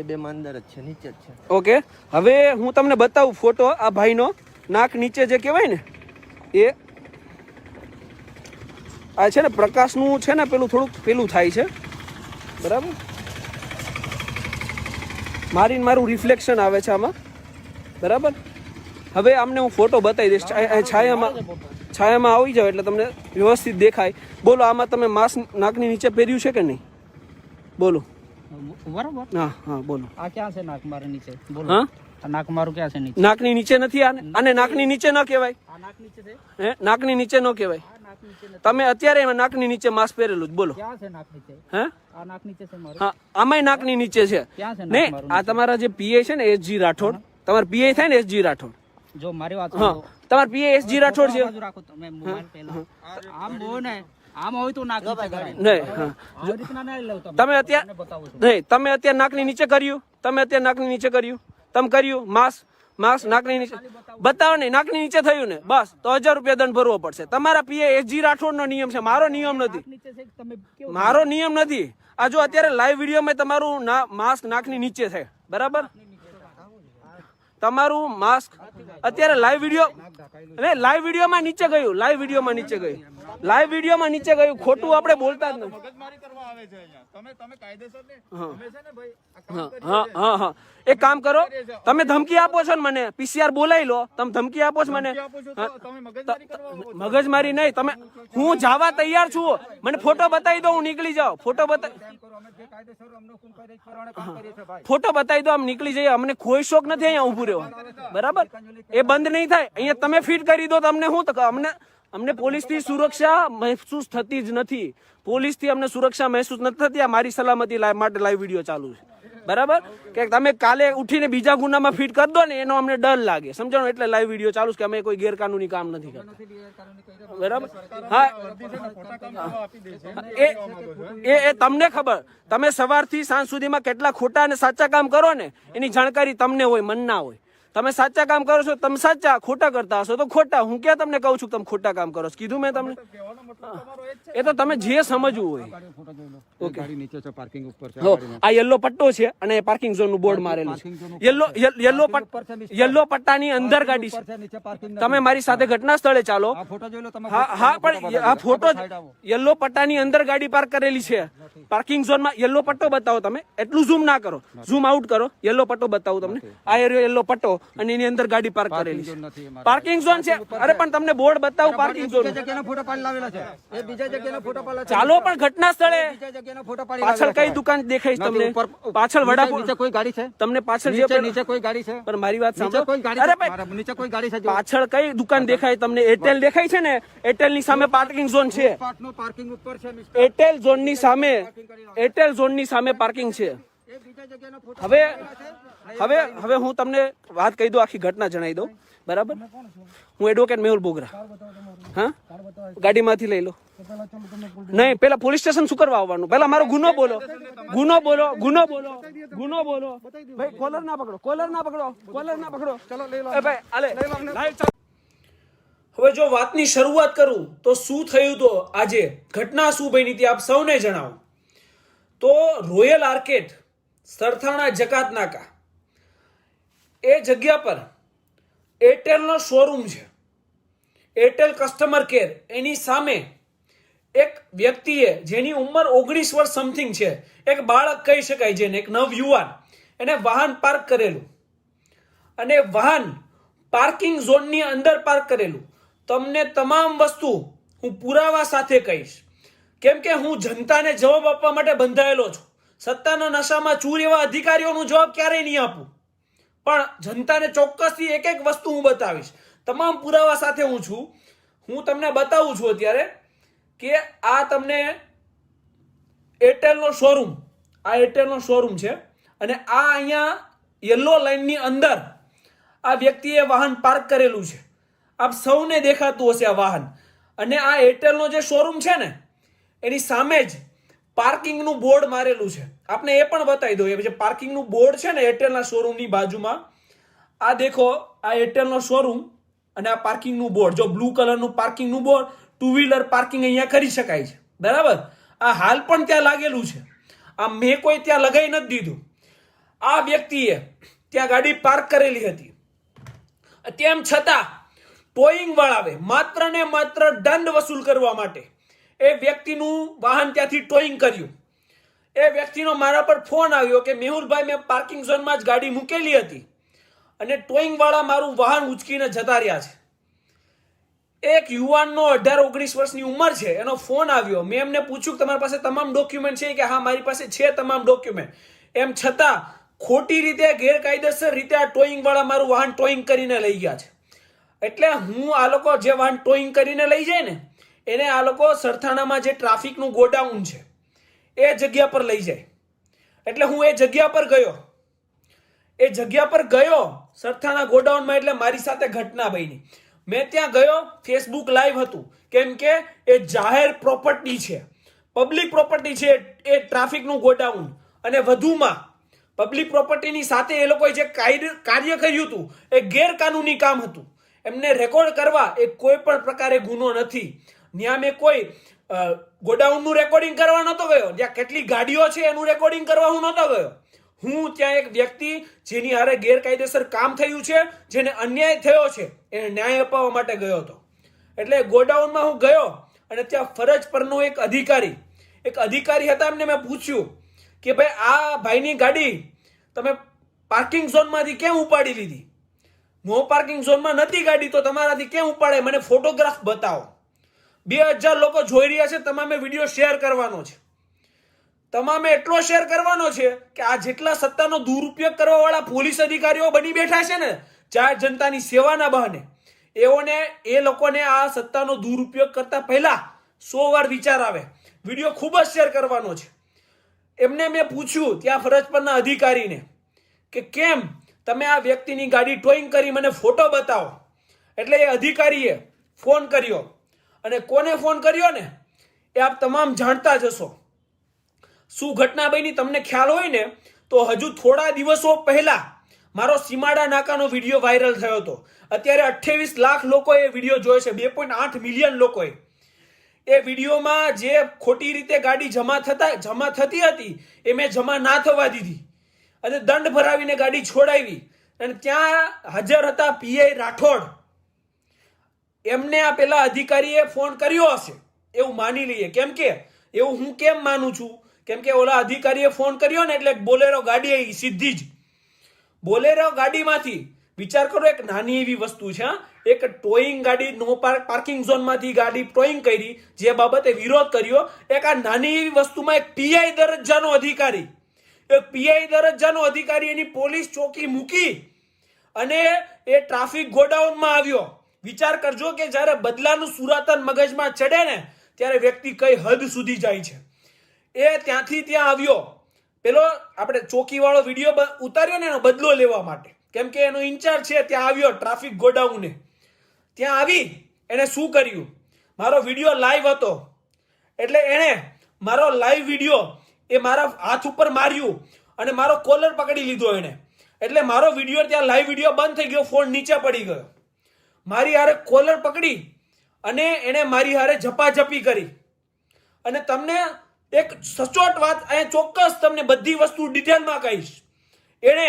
બે માં અંદર જ છે, નીચે જ છે. ઓકે, હવે હું તમને બતાવું ફોટો. આ ભાઈનો નાક નીચે જે કહેવાય ને એ આ છે ને પ્રકાશનું છે ને પેલું થોડુંક પેલું થાય છે. બરાબર, મારું રિફ્લેક્શન આવે છે આમાં. બરાબર, હવે આમને હું ફોટો બતાવી દઈશ. છાયામાં આવી જાવ એટલે તમને વ્યવસ્થિત દેખાય. બોલો, આમાં તમે માસ્ક નાકની નીચે પહેર્યું છે કે નહીં? બોલો. બરાબર, હા, બોલો. આ ક્યાં છે નાક મારા નીચે? બોલો. હા, આ નાક મારું ક્યાં છે નીચે? નાકની નીચે નથી. આને નાકની નીચે ન કહેવાય. આ નાક નીચે છે? હે, નાકની નીચે ન કહેવાય. તમે અત્યારે નાકની નીચે માસ્ક પહેરેલું જ. બોલો, ક્યાં છે નાક નીચે? હે, આ નાક નીચે છે મારું. હા, આમાંય નાકની નીચે છે. ક્યાં છે નાક નહીં, મારું? આ તમારા જે પીએ છે ને SG રાઠોડ, તમારા પીએ થાય ને SG રાઠોડ. જો મારી વાત હા, તમારા પીએ SG રાઠોડ છે. બાજુ રાખો તમે મોબાઈલ પહેલા. આમ બહુ ને આમ હોય તો નાક નીચે કરાય. નહીં, હા, આવી રીતના નહીં લેવું તમે. તમે અત્યારે બતાવું છું. નહીં, તમે અત્યારે નાકની નીચે કર્યું. તમે કર્યું માસ્ક નાકની નીચે બતાવો નહીં, નાકની નીચે થયું ને બસ તો 1000 રૂપિયા દંડ ભરવો પડશે. તમારા પીએ SG રાઠોડ નો નિયમ છે, મારો નિયમ નથી. નીચે છે તમે કેવું? મારો નિયમ નથી. આ જો અત્યારે લાઈવ વિડીયોમાં તમારું માસ્ક નાકની નીચે છે. બરાબર, તમારું માસ્ક અત્યારે લાઈવ વિડીયોમાં નીચે ગયું. લાઈવ વિડીયોમાં નીચે ગયું. ખોટું આપણે બોલતા જ નથી. હા, એક કામ કરો, તમે ધમકી આપો છો ને મને, PCR બોલાવી લો. તમે ધમકી આપો છો મને, મગજમારી નહીં. હું જવા તૈયાર છું, મને ફોટો બતાવી દો, હું નીકળી જાઉં. ફોટો બતાવી દો, આમ નીકળી જઈએ. અમને કોઈ શોખ નથી અહીંયા ઉભું રહેવા. બરાબર, એ બંધ નહીં થાય. અહીંયા તમે ફિટ કરી દો, તમને શું અમને પોલીસથી સુરક્ષા મહેસૂસ થતી જ નથી. પોલીસથી અમને સુરક્ષા મહેસૂસ નથી થતી. આ મારી સલામતી માટે લાઈવ વિડીયો ચાલુ છે. બરાબર કે તમે કાલે ઉઠીને બીજા ગુનામાં ફિટ કરી દો ને એનો અમને ડર લાગે, સમજાણો? એટલે લાઈવ વિડીયો ચાલુ છે કે અમે કોઈ ગેરકાનૂની કામ નથી કરતા, બરાબર? હા, એ તમને ખબર, તમે સવારથી સાંજ સુધીમાં કેટલા ખોટા અને સાચા કામ કરો ને એની જાણકારી તમને હોય, મન ના હોય. તમે સાચા કામ કરો છો, તમે સાચા, ખોટા કરતા હશો તો ખોટા. હું ક્યાં તમને કહું છું તમે ખોટા કામ કરો છો? કીધું મેં તમને. એ તો તમે જે સમજવું હોય. ગાડી નીચે છે, પાર્કિંગ ઉપર છે. આ યલો પટ્ટો છે અને પાર્કિંગ ઝોન નું બોર્ડ મારેલું છે. યલો પટ્ટાની અંદર ગાડી છે. નીચે પાર્કિંગ તમે મારી સાથે ઘટના સ્થળે ચાલો. આ ફોટો જોઈ લો તમે. હા, પણ આ ફોટો યલો પટ્ટાની અંદર ગાડી પાર્ક કરેલી છે. પાર્કિંગ ઝોનમાં યલો પટ્ટો બતાવો તમે, એટલું ઝૂમ ના કરો, ઝૂમ આઉટ કરો. યલો પટ્ટો બતાવું તમને. આ એરિયો યલો પટ્ટો અને એની અંદર ગાડી પાર્ક કરેલી છે. પાર્કિંગ ઝોન છે. અરે પણ તમને બોર્ડ બતાવું પાર્કિંગ ઝોન. જગ્યાનો ફોટો પાડી લાવેલા છે. એ બીજા જગ્યાનો ફોટો પાડેલા છે. ચાલો પણ ઘટના સ્થળે બીજા જગ્યાનો ફોટો પાડી પાછળ કઈ દુકાન દેખાય છે તમને? પાછળ વડાપાવ નીચે કોઈ ગાડી છે? તમને પાછળ જે નીચે કોઈ ગાડી છે? પણ મારી વાત નીચે કોઈ સાંભળો. ગાડી અરે છે? ભાઈ, મારા નીચે કોઈ ગાડી છે? જો પાછળ કઈ દુકાન દેખાય તમને? એરટેલ દેખાય છે ને? એરટેલ ની સામે પાર્કિંગ ઝોન છે. પાર્ટનો પાર્કિંગ ઉપર છે મિસ્ટર. એરટેલ ઝોન ની સામે, એરટેલ ઝોન ની સામે પાર્કિંગ છે. એ બીજા જગ્યાનો ફોટો હવે હું તમને વાત કહી દઉં, આખી ઘટના જણાવી દઉં, બરાબર? હું એડવોકેટ મેહુલ બોગરા. હા, ગાડીમાંથી લઈ લો. નહીં, પેલા પોલીસ સ્ટેશન શું કરવા આવવાનું? પેલા મારો ગુનો બોલો, ગુનો બોલો, ગુનો બોલો, ગુનો બોલો. ભાઈ કોલર ના પકડો, કોલર ના પકડો, કોલર ના પકડો. ચલો લઈ લો. ભાઈ આલે લાઈવ ચાલો. હવે જો વાતની શરૂઆત કરું તો શું થયું તો આજે ઘટના શું બની હતી આપ સૌને જણાવું. તો રોયલ આર્કેડ સરથાણા જકાત નાકા એ જગ્યા પર એરટેલનો શોરૂમ છે, એરટેલ કસ્ટમર કેર. એની સામે એક વ્યક્તિએ, જેની ઉંમર 19 વર્ષ સમથિંગ છે, એક બાળક કહી શકાય જેને, એક નવયુવાન, એને વાહન પાર્ક કરેલું અને વાહન પાર્કિંગ ઝોનની અંદર પાર્ક કરેલું. તમને તમામ વસ્તુ હું પુરાવા સાથે કહીશ, કેમ કે હું જનતાને જવાબ આપવા માટે બંધાયેલો છું. સત્તાના નશામાં ચૂર એવા અધિકારીઓનો જવાબ ક્યારેય નહીં આપું, પણ જનતાને ચોક્કસથી એક એક વસ્તુ હું બતાવીશ. તમામ પુરાવા સાથે હું છું. હું તમને બતાવું છું અત્યારે કે આ તમને એરટેલનો શોરૂમ, આ એરટેલનો શોરૂમ છે અને આ અહીંયા યલો લાઇનની અંદર આ વ્યક્તિએ વાહન પાર્ક કરેલું છે. આપ સૌને દેખાતું હશે આ વાહન. અને આ એરટેલનો જે શોરૂમ છે ને એની સામે જ પાર્કિંગનું બોર્ડ મારેલું છે. આપને એ પણ બતાવી દઉં, એ જે પાર્કિંગનું બોર્ડ છે ને એરટેલના શોરૂમની બાજુમાં, આ દેખો, આ એરટેલનો શોરૂમ અને આ પાર્કિંગનું બોર્ડ. જો બ્લુ કલરનું પાર્કિંગનું બોર્ડ, ટુ વ્હીલર પાર્કિંગ અહીંયા કરી શકાય છે, બરાબર? આ હાલ પણ ત્યાં લાગેલું છે. આ મેં કોઈ ત્યાં લગાઈ નથી દીધું. આ વ્યક્તિએ ત્યાં ગાડી પાર્ક કરેલી હતી. તેમ છતાં ટોઈંગ વાળાએ માત્ર ને માત્ર દંડ વસૂલ કરવા માટે એ વ્યક્તિનું વાહન ત્યાંથી ટોઈંગ કર્યું. એ વ્યક્તિનો મારા પર ફોન આવ્યો કે મેહુલભાઈ, મેં પાર્કિંગ ઝોનમાં જ ગાડી મૂકેલી હતી અને ટોઈંગ વાળા મારું વાહન ઉચકીને જતા રહ્યા છે. એક યુવાનનો 18-19 વર્ષની ઉંમર છે, એનો ફોન આવ્યો. મેં એમને પૂછ્યું કે તમારી પાસે તમામ ડોક્યુમેન્ટ છે? કે હા, મારી પાસે છે તમામ ડોક્યુમેન્ટ. એમ છતાં ખોટી રીતે, ગેરકાયદેસર રીતે આ ટોઈંગ વાળા મારું વાહન ટોઈંગ કરીને લઈ ગયા છે. એટલે હું આ લોકો જે વાહન ટોઈંગ કરીને લઈ જાય ને એને આ લોકો સરથાણામાં જે ટ્રાફિકનું ગોડાઉન છે એ જગ્યા પર લઈ જાય. એટલે હું એ જગ્યા પર ગયો, એ જગ્યા પર ગયો સરથાણા ગોડાઉનમાં. એટલે મારી સાથે ઘટના બની. મેં ત્યાં ગયો, ફેસબુક લાઈવ હતું, કેમ કે એ જાહેર પ્રોપર્ટી છે, પબ્લિક પ્રોપર્ટી છે એ ટ્રાફિકનું ગોડાઉન. અને વધુમાં પબ્લિક પ્રોપર્ટીની સાથે એ લોકોએ જે કાર્ય કર્યું હતું એ ગેરકાનૂની કામ હતું. એમને રેકોર્ડ કરવા એ કોઈ પણ પ્રકારે ગુનો નથી. ત્યાં મેં કોઈ ગોડાઉનનું રેકોર્ડિંગ કરવા નહોતો ગયો, જ્યાં કેટલી ગાડીઓ છે એનું રેકોર્ડિંગ કરવા હું નહોતો ગયો. હું ત્યાં એક વ્યક્તિ જેની હારે ગેરકાયદેસર કામ થયું છે, જેને અન્યાય થયો છે, એને ન્યાય અપાવવા માટે ગયો હતો. એટલે ગોડાઉનમાં હું ગયો અને ત્યાં ફરજ પરનો એક અધિકારી હતા. એમને મેં પૂછ્યું કે ભાઈ, આ ભાઈની ગાડી તમે પાર્કિંગ ઝોનમાંથી કેમ ઉપાડી લીધી? નો પાર્કિંગ ઝોનમાં નથી ગાડી, તો તમારાથી કેમ ઉપાડે? મને ફોટોગ્રાફ બતાવો. 2000 લોકો જોઈ રહ્યા છે. તમામે વિડીયો શેર કરવાનો છે. તમામે એટલો શેર કરવાનો છે કે આ જેટલા સત્તાનો દુરુપયોગ કરવા વાળા પોલીસ અધિકારીઓ બની બેઠા છે ને, જાહેર જનતાની સેવાના બહાને, એ લોકોને આ સત્તાનો દુરુપયોગ કરતા પહેલા 100 વાર વિચાર આવે. વિડીયો ખૂબ જ શેર કરવાનો છે. એમને મેં પૂછ્યું ત્યાં ફરજ પરના અધિકારીને કે કેમ તમે આ વ્યક્તિની ગાડી ટોઈંગ કરી, મને ફોટો બતાવો. એટલે એ અધિકારીએ ફોન કર્યો, અને કોને ફોન કર્યો ને એ આપ તમામ જાણતા જ હશો. શું ઘટના બની તમને ખ્યાલ હોય ને તો હજુ થોડા દિવસો પહેલા મારો સીમાડા નાકાનો વિડીયો વાયરલ થયો હતો. અત્યારે 28 લાખ લોકોએ એ વિડીયો જોયો છે, 2.8 મિલિયન લોકોએ. એ વિડીયોમાં જે ખોટી રીતે ગાડી જમા થતી હતી એ મેં જમા ના થવા દીધી અને દંડ ભરાવીને ગાડી છોડાવી. અને ત્યાં હાજર હતા પીઆઈ રાઠોડ. એમને આ પેલા અધિકારીએ ફોન કર્યો હશે એવું માની લઈએ. કેમ કે એવું હું કેમ માનું છું, કેમ કે ઓલા અધિકારીએ ફોન કર્યો ને એટલે બોલેરો ગાડી આવી સીધી જ. બોલેરો ગાડીમાંથી વિચાર કરો, એક નાની એવી વસ્તુ છે, એક ટોઈંગ ગાડી નો પાર્કિંગ ઝોનમાંથી ગાડી ટોઈંગ કરી, જે બાબતે વિરોધ કર્યો. એક આ નાની એવી વસ્તુમાં એક પીઆઈ દરજ્જાનો અધિકારી એની પોલીસ ચોકી મૂકી અને એ ટ્રાફિક ગોડાઉનમાં આવ્યો. વિચાર કરજો કે જ્યારે બદલાનું સુરાતન મગજમાં ચડે ને ત્યારે વ્યક્તિ કઈ હદ સુધી જાય છે. એ ત્યાંથી ત્યાં આવ્યો, પેલો આપણે ચોકીવાળો વિડીયો ઉતાર્યો ને એનો બદલો લેવા માટે, કેમ કે એનો ઇન્ચાર્જ છે. ત્યાં આવ્યો ટ્રાફિક ગોડાઉને. ત્યાં આવી એને શું કર્યું, મારો વિડીયો લાઈવ હતો એટલે એણે મારો લાઈવ વિડીયો એ મારા હાથ ઉપર માર્યું અને મારો કોલર પકડી લીધો એણે. એટલે મારો વિડીયો ત્યાં લાઈવ વિડીયો બંધ થઈ ગયો, ફોન નીચે પડી ગયો. મારી હારે કોલર પકડી અને એણે મારી હારે ઝપાઝપી કરી. અને તમને એક સચોટ વાત અહીંયા ચોક્કસ તમને બધી વસ્તુ ડિટેલમાં કહીશ. એણે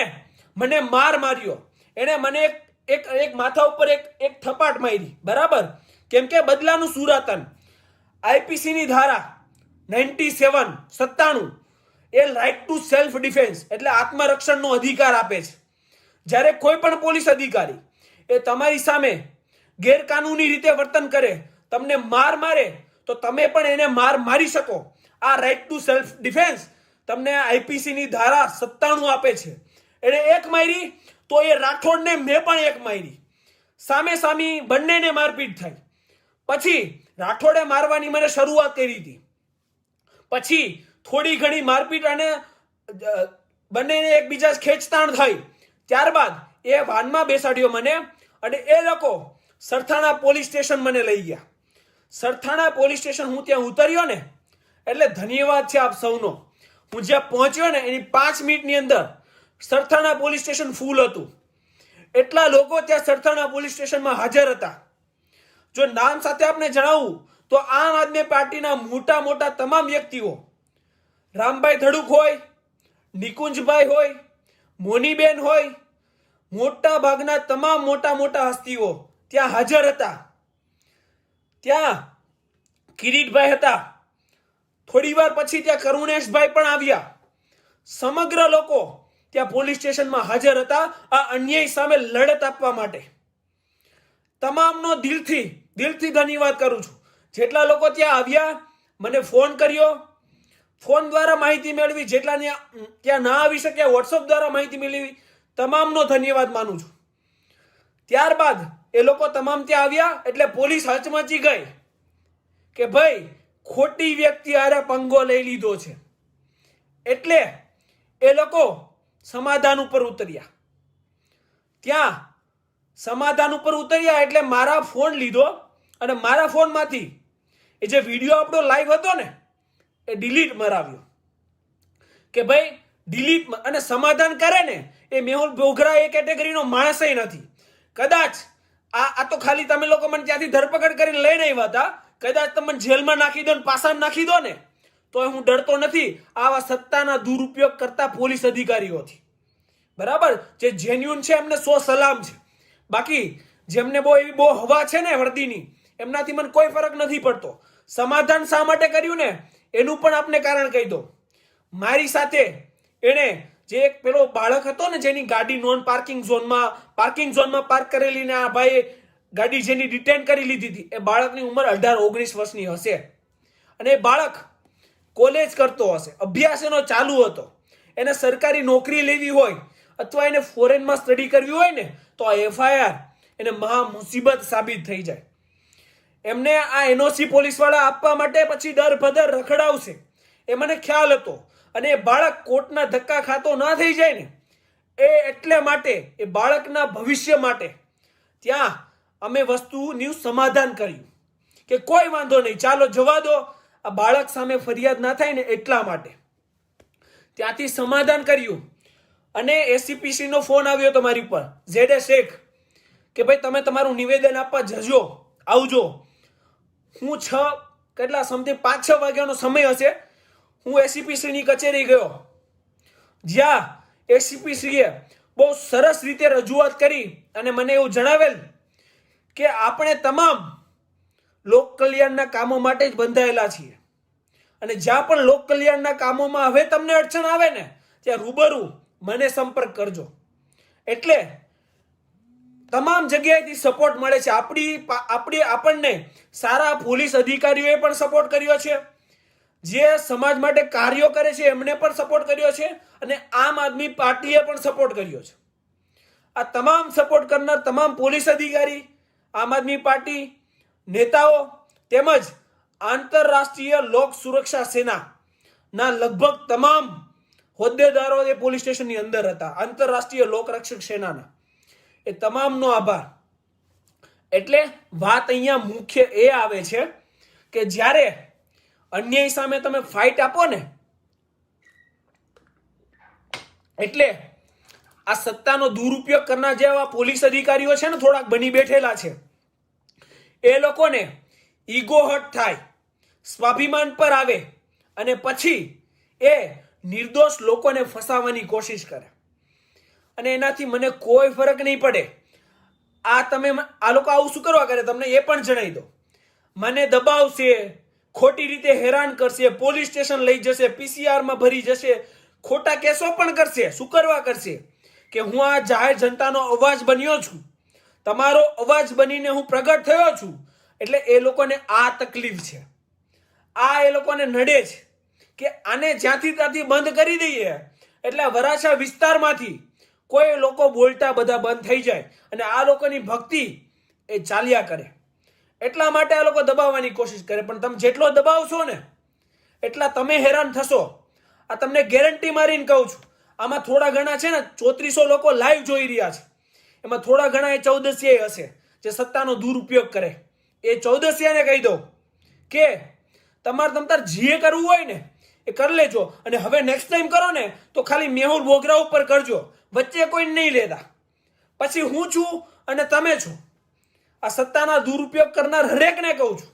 મને માર્યો, એણે મને એક માથા ઉપર એક થપાટ મારી, બરાબર. કેમ કે બદલાનું સુરાતન IPC ની ધારા 97 એ રાઇટ ટુ સેલ્ફ ડિફેન્સ એટલે આત્મરક્ષણનો અધિકાર આપે છે. જ્યારે કોઈ પણ પોલીસ અધિકારી એ તમારી સામે ગેરકાનૂની રીતે વર્તન કરે, તમને મારે તો તમે પણ એને મારી શકો. આ રાઇટ ટુ સેલ્ફ ડિફેન્સ તમને IPC ની ધારા 97 આપે છે. એને એક મારી તો એ રાઠોડને મેં પણ એક મારી, સામે સામી બંનેને મારપીટ થઈ. પછી રાઠોડે મારવાની મને શરૂઆત કરી હતી, પછી થોડી ઘણી મારપીટ અને બંનેને એકબીજા ખેંચતાણ થઈ. ત્યારબાદ એ વાનમાં બેસાડ્યો મને અને એ લોકો સરથાણા પોલીસ સ્ટેશન મને લઈ ગયા. સરથાણા પોલીસ સ્ટેશન હું ત્યાં ઉતર્યો ને એટલે ધન્યવાદ છે આપ સૌનો. હું જ્યાં પહોંચ્યો ને એની 5 મિનિટની અંદર સરથાણા પોલીસ સ્ટેશન ફૂલ હતું. એટલા લોકો ત્યાં સરથાણા પોલીસ સ્ટેશનમાં હાજર હતા. જો નામ સાથે આપને જણાવું તો આમ આદમી પાર્ટીના મોટા મોટા તમામ વ્યક્તિઓ, રામભાઈ ધડુક હોય, નિકુંજભાઈ હોય, મોનીબેન હોય, મોટા ભાગના તમામ મોટા મોટા હસ્તીઓ ત્યાં હાજર હતા. ત્યાં કિરીટભાઈ હતા. થોડી વાર પછી ત્યાં કરુણેશભાઈ પણ આવ્યા. સમગ્ર લોકો ત્યાં પોલીસ સ્ટેશનમાં હાજર હતા આ અન્યાય સામે લડત આપવા માટે. તમામનો દિલથી ધન્યવાદ કરું છું. જેટલા લોકો ત્યાં આવ્યા, મને ફોન કર્યો, ફોન દ્વારા માહિતી મેળવી, જેટલા ત્યાં ના આવી શક્યા WhatsApp દ્વારા માહિતી મેળવી, તમામનો ધન્યવાદ માનું છું. ત્યારબાદ એ લોકો તમામ ત્યાં આવ્યા એટલે પોલીસ હચમચી ગઈ કે ભાઈ ખોટી વ્યક્તિ હારે પંગો લઈ લીધો છે. એટલે એ લોકો સમાધાન ઉપર ઉતર્યા. ત્યાં સમાધાન ઉપર ઉતર્યા એટલે મારા ફોન લીધો અને મારા ફોનમાંથી એ જે વિડીયો આપણો લાઈવ હતો ને એ ડિલીટ મરાવ્યો કે ભાઈ ડિલીટ. અને સમાધાન કરે ને એ મેહુલ બોગરા એ કેટેગરીનો માણસ નથી. કદાચ આ તો ખાલી તમે લોકો મને ત્યાંથી ધરપકડ કરીને લઈને આવ્યા હતા. કદાચ તમે જેલમાં નાખી દો ને પાસામાં નાખી દો ને તો હું ડરતો નથી આવા સત્તાના દુરુપયોગ કરતા પોલીસ અધિકારીઓથી. બરાબર, જે જેન્યુન છે એમને 100 સલામ છે. બાકી જેમને બહુ હવા છે ને વર્દીની, એમનાથી મને કોઈ ફરક નથી પડતો. સમાધાન શા માટે કર્યું ને એનું પણ આપને કારણ કહી દો. મારી સાથે એણે જે એક પેલો બાળક હતો ને જેની ગાડી નોન પાર્કિંગ ઝોનમાં પાર્ક કરેલી ને આ ભાઈ ગાડી જેની ડિટેન કરી લીધી હતી, એ બાળકની ઉંમર 18-19 વર્ષની હશે. અને એ બાળક કોલેજ કરતો હશે, અભ્યાસ એનો ચાલુ હતો. એને સરકારી નોકરી લેવી હોય અથવા એને ફોરેનમાં સ્ટડી કરવી હોય ને તો આ FIR એને મહા મુસીબત સાબિત થઈ જાય. એમને આ NOC પોલીસવાળા આપવા માટે પછી ડર ભદર રખડાવશે એ મને ખ્યાલ હતો. અને એ બાળક કોર્ટના ધક્કા ખાતો ના થઈ જાય ને એટલે માટે એ બાળકના ભવિષ્ય માટે ત્યાં અમે વસ્તુનું સમાધાન કર્યું કે કોઈ વાંધો નહીં, ચાલો જવા દો, આ બાળક સામે ફરિયાદ ના થાય ને એટલા માટે ત્યાંથી સમાધાન કર્યું. અને એસીપીસી નો ફોન આવ્યો તમારી ઉપર, ZA શેખ, કે ભાઈ તમે તમારું નિવેદન આપવા જજો, આવજો. હું 5-6 વાગ્યાનો સમય હશે, હું એસીપીસી ની કચેરી ગયો, જ્યાં એસીપીસીએ બહુ સરસ રીતે રજૂઆત કરી અને મને એવું જણાવેલ કે આપણે તમામ લોક કલ્યાણના કામો માટે જ બંધાયેલા છીએ અને જ્યાં પણ લોક કલ્યાણના કામોમાં હવે તમને અડચણ આવે ને ત્યાં રૂબરૂ મને સંપર્ક કરજો. એટલે તમામ જગ્યાએથી સપોર્ટ મળે છે. આપણને સારા પોલીસ અધિકારીઓએ પણ સપોર્ટ કર્યો છે, જે સમાજ માટે કાર્યો કરે છે એમને પણ સપોર્ટ કર્યો છે અને આમ આદમી પાર્ટીએ પણ સપોર્ટ કર્યો છે. આ તમામ સપોર્ટ કરનાર તમામ પોલીસ અધિકારી, આમ આદમી પાર્ટી નેતાઓ તેમજ આંતરરાષ્ટ્રીય લોક સુરક્ષા સેનાના લગભગ તમામ હોદ્દેદારો એ પોલીસ સ્ટેશનની અંદર હતા, આંતરરાષ્ટ્રીય લોકરક્ષક સેનાના, એ તમામનો આભાર. એટલે વાત અહીંયા મુખ્ય એ આવે છે કે જ્યારે અન્યાય સામે તમે ફાઇટ આપો ને, એટલે આ સત્તાનો દુરુપયોગ કરનાર જેવા પોલીસ અધિકારીઓ છે ને, થોડાક બની બેઠેલા છે, એ લોકોને ઈગો હર્ટ થાય, સ્વાભિમાન પર આવે અને પછી એ નિર્દોષ લોકોને ફસાવવાની કોશિશ કરે અને એનાથી મને કોઈ ફરક નહીં પડે. આ લોકો આવું શું કરવા કરે તમને એ પણ જણાવી દો. મને દબાવશે, ખોટી રીતે હેરાન કરશે, પોલીસ સ્ટેશન લઈ જશે, PCR માં ભરી જશે, ખોટા કેસો પણ કરશે. શું કરવા કરશે? કે હું આ જાહેર જનતાનો અવાજ બન્યો છું, તમારો અવાજ બનીને હું પ્રગટ થયો છું, એટલે એ લોકોને આ તકલીફ છે, આ એ લોકોને નડે છે કે આને જ્યાંથી ત્યાંથી બંધ કરી દઈએ એટલે વરાછા વિસ્તારમાંથી કોઈ લોકો બોલતા બધા બંધ થઈ જાય અને આ લોકોની ભક્તિ એ ચાલ્યા કરે. એટલા માટે આ લોકો દબાવવાની કોશિશ કરે, પણ તમે જેટલો દબાવશો ને એટલા તમે હેરાન થશો. આ તમને ગેરંટી મારીને કહું છું. આમાં થોડા ઘણા છે ને 3400 લોકો લાઈવ જોઈ રહ્યા છે, એમાં થોડા ઘણા એ 14 હશે જે સત્તાનો દુરુપયોગ કરે. એ 14ને કહી દો કે તમારે તમતાર જે કરવું હોય ને એ કરી લેજો અને હવે નેક્સ્ટ ટાઈમ કરો ને તો ખાલી મેહુલ બોગરા ઉપર કરજો, વચ્ચે કોઈ નહીં લેતા. પછી હું છું અને તમે છો. આ સત્તાના દુરુપયોગ કરનાર હરેકને કહું છું,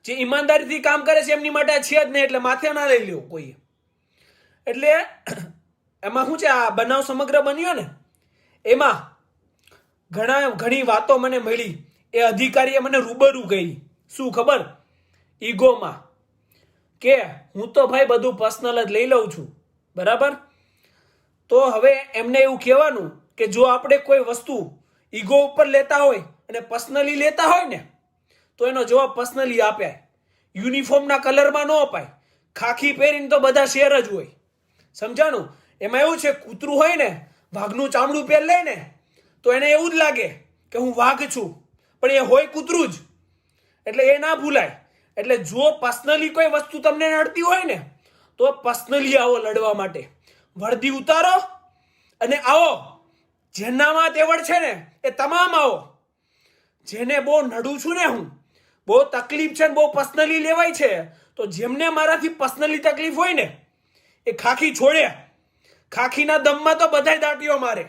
જે ઈમાનદારીથી કામ કરે છે એમની માટે છે જ નહીં, એટલે માથે ના લઈ લેવું કોઈએ. એટલે એમાં શું છે, આ બનાવ સમગ્ર બન્યો ને એમાં ઘણી વાતો મને મળી. એ અધિકારીએ મને રૂબરૂ કરી. શું ખબર? ઈગોમાં કે હું તો ભાઈ બધું પર્સનલ જ લઈ લઉં છું, બરાબર? તો હવે એમને એવું કહેવાનું કે જો આપણે કોઈ વસ્તુ ઈગો ઉપર લેતા હોય અને પર્સનલી લેતા હોય ને તો એનો જવાબ પર્સનલી આપાય, યુનિફોર્મના કલરમાં ન અપાય. ખાખી પહેરીને તો બધા શેર જ હોય, સમજાણું? એમાં એવું છે, કૂતરું હોય ને વાઘનું ચામડું પહેર લે ને તો એને એવું જ લાગે કે હું વાઘ છું, પણ એ હોય કૂતરું જ. એટલે એ ના ભૂલાય. એટલે જો પર્સનલી કોઈ વસ્તુ તમને નડતી હોય ને તો પર્સનલી આવો લડવા માટે, વર્દી ઉતારો અને આવો. જેનામાં તેવડ છે ને એ તમામ આવો. જેને બહુ નડું છું ને, હું બહુ તકલીફ છે ને બહુ પર્સનલી લેવાય છે, તો જેમને મારાથી પર્સનલી તકલીફ હોય ને એ ખાખી છોડે. ખાખીના દમમાં તો બધાય દાટીઓ મારે.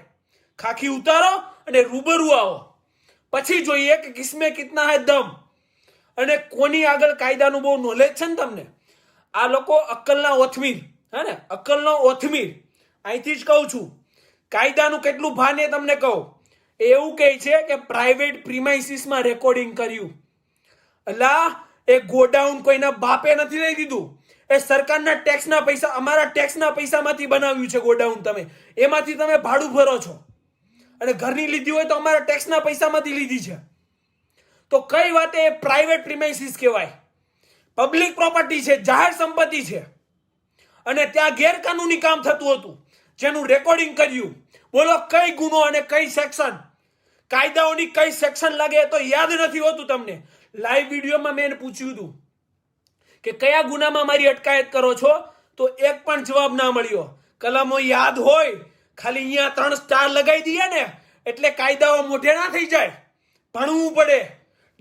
ખાખી ઉતારો અને રૂબરૂ આવો, પછી જોઈએ કે કિસમે કિતના હે દમ અને કોની આગળ કાયદાનું બહુ નોલેજ છે ને તમને. આ લોકો અક્કલના ઓથમીર, હે ને, અક્કલનો ઓથમીર. અહીંથી જ કહું છું, કાયદાનું કેટલું ભાન એ તમને કહું. એવું કહે છે કે પ્રાઇવેટ પ્રિમાઇસીસમાં રેકોર્ડિંગ કર્યું. અલા એ ગોડાઉન કોઈના બાપે નથી લઈ દીધું, એ સરકારના ટેક્સના પૈસા, અમારા ટેક્સના પૈસામાંથી બનાવ્યું છે ગોડાઉન. તમે એમાંથી તમે ભાડું ભરો છો અને ઘરની લીધી હોય તો અમારા ટેક્સના પૈસામાંથી લીધી છે. તો કઈ વાતે એ પ્રાઇવેટ પ્રિમાઇસીસ કહેવાય? પબ્લિક પ્રોપર્ટી છે, જાહેર સંપત્તિ છે અને ત્યાં ગેરકાનૂની કામ થતું હતું જેનું રેકોર્ડિંગ કર્યું. બોલો કઈ ગુનો અને કઈ સેક્શન? કાયદાઓની કઈ સેક્શન લાગે તો યાદ નથી હોતું તમને. લાઈવ વિડીયોમાં મેં પૂછ્યું હતું કે કયા ગુનામાં મારી અટકાયત કરો છો, તો તો એક પણ જવાબ ના મળ્યો. કલમો યાદ હોય, ખાલી અહીંયા 3 સ્ટાર લગાવી દઈએ ને એટલે કાયદાઓ મોઢે ના થઈ જાય. ભણવું પડે,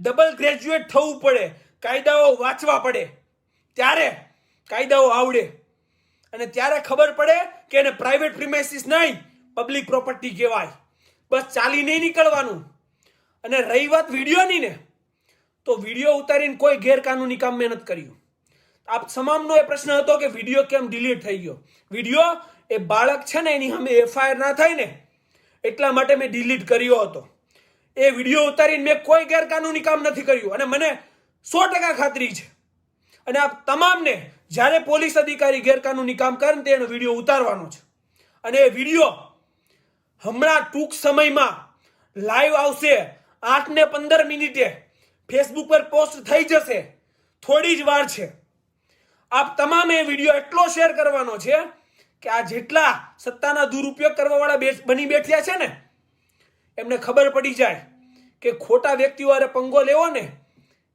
ડબલ ગ્રેજ્યુએટ થવું પડે, કાયદાઓ વાંચવા પડે, ત્યારે કાયદાઓ આવડે અને ત્યારે ખબર પડે કે એને પ્રાઇવેટ પ્રિમાઇસીસ નહીં, પબ્લિક પ્રોપર્ટી કહેવાય. બસ ચાલી નહીં નીકળવાનું. અને રહી વાત વિડીયોની ને, તો વિડીયો ઉતારીને કોઈ ગેરકાનૂની કામ મેં નથી કર્યું. આપ તમામનો એ પ્રશ્ન હતો કે વિડીયો કેમ ડિલીટ થઈ ગયો. વિડીયો એ બાળક છે ને એની સામે એફઆઈઆર ના થાય ને એટલા માટે મેં ડિલીટ કર્યો હતો. એ વિડીયો ઉતારીને મેં કોઈ ગેરકાનૂની કામ નથી કર્યું અને મને 100% ખાતરી છે. અને આપ તમામને જ્યારે પોલીસ અધિકારી ગેરકાનૂની કામ કરે ને તેનો વિડીયો ઉતારવાનો છે. અને એ વિડીયો હમણાં ટૂંક સમયમાં લાઈવ આવશે. 8 ને 15 મિનિટે ફેસબુક પર પોસ્ટ થઈ જશે. થોડી જ વાર છે. આપ તમામે એ વિડીયો એટલો શેર કરવાનો છે કે આ જેટલા સત્તાના દુરુપયોગ કરવા વાળા બની બેઠ્યા છે ને એમને ખબર પડી જાય કે ખોટા વ્યક્તિઓ હારે પંગો લેવો ને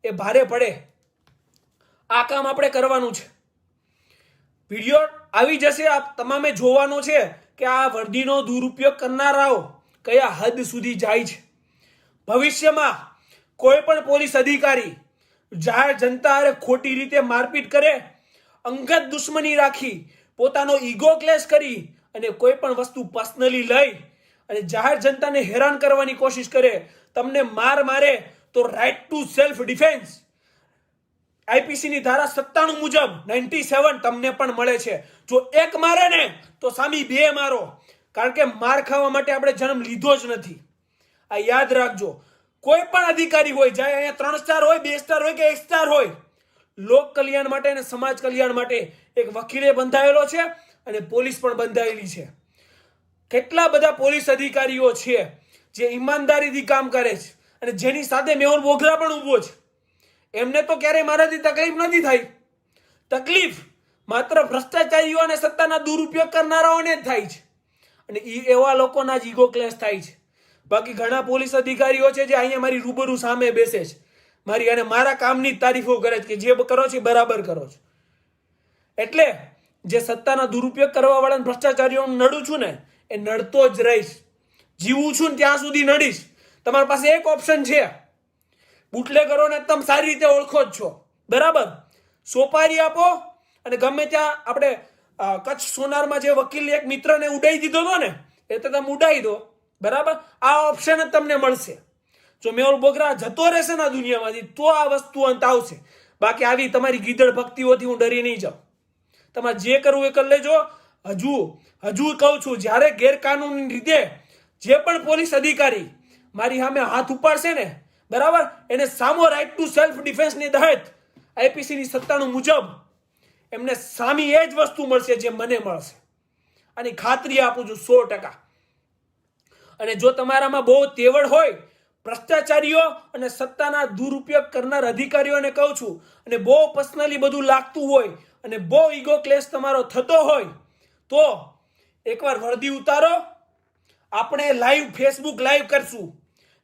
એ ભારે પડે. આ કામ આપણે કરવાનું છે. વિડીયો આવી જશે. આપ તમામે જોવાનો છે કે આ વર્દીનો દુરુપયોગ કરનારાઓ કયા હદ સુધી જાય છે. ભવિષ્યમાં કોઈ પણ પોલીસ અધિકારી જાહેર જનતા હારે ખોટી રીતે મારપીટ કરે, અંગત દુશ્મની રાખી, પોતાનો ઈગો ક્લેશ કરી અને કોઈ પણ વસ્તુ પર્સનલી લઈ અને જાહેર જનતાને હેરાન કરવાની કોશિશ કરે, તમને મારે તો right to self defence IPC ની ધારા 97 મુજબ 97 તમને પણ મળે છે. જો એક મારે ને તો સામી 2 મારો. કારણ કે માર ખાવા માટે આપણે જન્મ લીધો જ નથી. આ યાદ રાખજો. કોઈ પણ અધિકારી હોય, જાય અહીંયા 3 સ્ટાર હોય, 2 સ્ટાર હોય કે 1 સ્ટાર હોય, લોક કલ્યાણ માટે અને સમાજ કલ્યાણ માટે એક વકીલે બંધાયેલો છે અને પોલીસ પણ બંધાયેલી છે. કેટલા બધા પોલીસ અધિકારીઓ છે જે ઈમાનદારીથી કામ કરે છે અને જેની સાથે મેહુલ બોગરા પણ ઊભો છે. એમને તો ક્યારેય મારાથી તકલીફ નથી થઈ. તકલીફ માત્ર ભ્રષ્ટાચારીઓ અને સત્તાના દુરુપયોગ કરનારાઓને જ થાય છે અને એવા લોકોના જ ઈગો ક્લેશ થાય છે. બાકી ઘણા પોલીસ અધિકારીઓ છે જે અહીંયા મારી રૂબરૂ સામે બેસે છે, મારી અને મારા કામની જ તારીફો કરે છે કે જે કરો છો બરાબર કરો છો. એટલે જે સત્તાના દુરુપયોગ કરવા વાળા ભ્રષ્ટાચારીઓ નડું છું ને એ નડતો જ રહીશ. જીવું છું ને ત્યાં સુધી નડીશ. તમારી પાસે એક ઓપ્શન છે. બુટલેગરોને તમે સારી રીતે ઓળખો જ છો, બરાબર? સોપારી આપો અને ગમે ત્યાં આપણે કચ્છ સોનારમાં જે વકીલ એક મિત્રને ઉડાઈ દીધો હતો ને એ તો તમે ઉડાઈ દો, બરાબર? આ ઓપ્શન જ તમને મળશે. જો મેહુલ બોગરા જતો રહેશે ના દુનિયામાંથી તો આ વસ્તુ અંત આવશે. બાકી આવી તમારી ગીદડ ભક્તિઓથી હું ડરી નહીં જાઉં. તમારે જે કરવું એ કરી લેજો. હજુ કહું છું, જ્યારે ગેરકાનૂની રીતે જે પણ પોલીસ અધિકારી મારી સામે હાથ ઉપાડશે ને, બરાબર, એને સામો રાઇટ ટુ સેલ્ફ ડિફેન્સની તહેત આઈપીસી ની 97 મુજબ એમને સામી એ જ વસ્તુ મળશે જે મને મળશે. આની ખાતરી આપું છું 100%. અને જો તમારામાં બહુ તેવડ હોય, ભ્રષ્ટાચારીઓ અને સત્તાના દુરુપયોગ કરનાર અધિકારીઓને કહું છું, અને બહુ પર્સનલી બધું લાગતું હોય અને બહુ ઈગો ક્લેશ તમારો થતો હોય તો એકવાર વર્દી ઉતારો. આપણે લાઈવ ફેસબુક લાઈવ કરશું.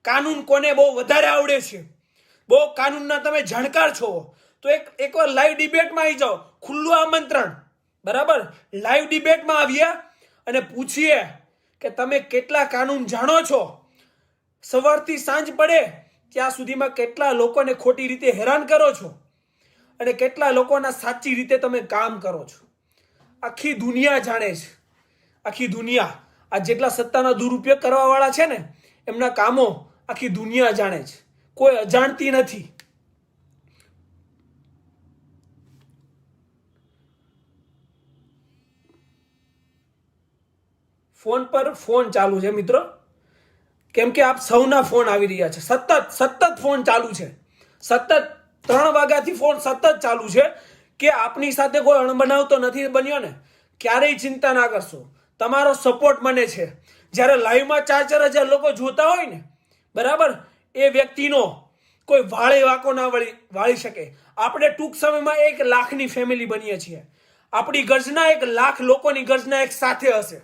કાનૂન કોને બહુ વધારે આવડે છે, બહુ કાનૂનના તમે જાણકાર છો, તો એકવાર લાઈવ ડિબેટમાં આવી જાઓ. ખુલ્લું આમંત્રણ, બરાબર? લાઈવ ડિબેટમાં આવીએ અને પૂછીએ કે તમે કેટલા કાનૂન જાણો છો. સવારથી સાંજ પડે ત્યાં સુધીમાં કેટલા લોકોને ખોટી રીતે હેરાન કરો છો અને કેટલા લોકોના સાચી રીતે તમે કામ કરો છો. આખી દુનિયા જાણે છે. આખી દુનિયા. આ જેટલા સત્તાના દુરુપયોગ કરવા વાળા છે ને એમના કામો આખી દુનિયા જાણે છે. કોઈ અજાણતી નથી. ફોન પર ફોન ચાલુ છે મિત્રો, કેમ કે આપ સૌના ફોન આવી રહ્યા છે. સતત ફોન ચાલુ છે. સતત 3 વાગ્યાથી ફોન સતત ચાલુ છે કે આપની સાથે કોઈ અણબનાવ તો નથી બન્યો ને. ક્યારેય ચિંતા ના કરશો. તમારો સપોર્ટ મને છે. જ્યારે લાઈવમાં 4-4 હજાર લોકો જોતા હોય ને, બરાબર, એ વ્યક્તિનો કોઈ વાળે વાંકો ના વાળી શકે. આપણે ટૂંક સમયમાં 1 લાખની ફેમિલી બનીએ છીએ. આપણી ગર્જના 1 લાખ લોકોની ગર્જના એક સાથે હશે.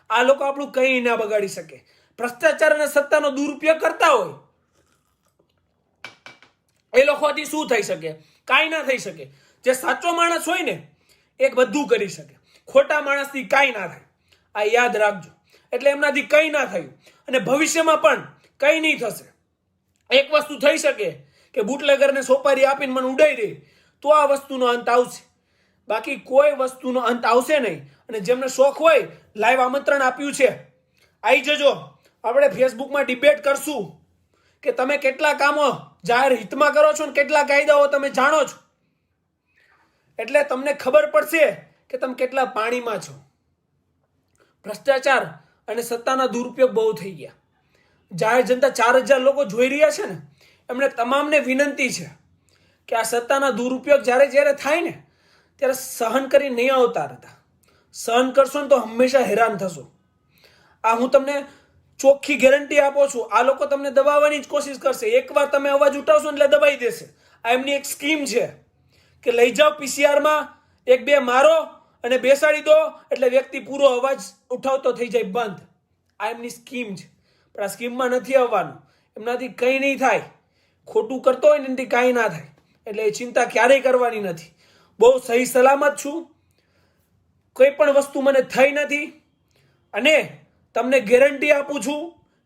આ લોકો આપણું કંઈ ના બગાડી શકે. ભ્રષ્ટાચાર અને સત્તાનો દુરુપયોગ કરતા હોય એ લોકોથી શું થઈ શકે? કાંઈ ના થઈ શકે. જે સાચો માણસ હોય ને એક બધું કરી શકે, ખોટા માણસથી કાંઈ ના થાય, આ યાદ રાખજો. એટલે એમનાથી કંઈ ના થયું અને ભવિષ્યમાં પણ કંઈ નહીં થશે. એક વસ્તુ થઈ શકે કે બુટલેગરને સોપારી આપીને મને ઉડાઈ દે તો આ વસ્તુનો અંત આવશે, બાકી કોઈ વસ્તુનો અંત આવશે નહીં. અને જેમને શોખ હોય, લાઈવ આમંત્રણ આપ્યું છે, આવી જજો. આપણે ફેસબુકમાં ડિબેટ કરશું કે તમે કેટલા કામો જાહેર હિતમાં કરો છો ને કેટલા કાયદાઓ તમે જાણો છો. એટલે તમને ખબર પડશે કે તમે કેટલા પાણીમાં છો. ભ્રષ્ટાચાર અને સત્તાના દુરુપયોગ બહુ થઈ ગયા. જાહેર જનતા 4000 લોકો જોઈ રહ્યા છે ને, એમને તમામને વિનંતી છે કે આ સત્તાના દુરુપયોગ જ્યારે જ્યારે થાય ને ત્યારે સહન કરી નહીં આવતા હતા. સહન કરશો ને તો હંમેશા હેરાન થશો. આ હું તમને ચોખ્ખી ગેરંટી આપું છું. આ લોકો તમને દબાવવાની જ કોશિશ કરશે. એકવાર તમે અવાજ ઉઠાવશો એટલે દબાઈ દેશે. આ એમની એક સ્કીમ છે કે લઈ જાઓ પીસીઆરમાં, 1-2 મારો અને બેસાડી દો એટલે વ્યક્તિ પૂરો અવાજ ઉઠાવતો થઈ જાય બંધ. આ એમની સ્કીમ છે. પણ આ સ્કીમમાં નથી આવવાનું. એમનાથી કંઈ નહીં થાય. ખોટું કરતો હોય ને એનાથી કાંઈ ના થાય. એટલે એ ચિંતા ક્યારેય કરવાની નથી. બહુ સહી સલામત છું. કોઈ પણ વસ્તુ મને થઈ નથી. અને તમને ગેરંટી આપું છું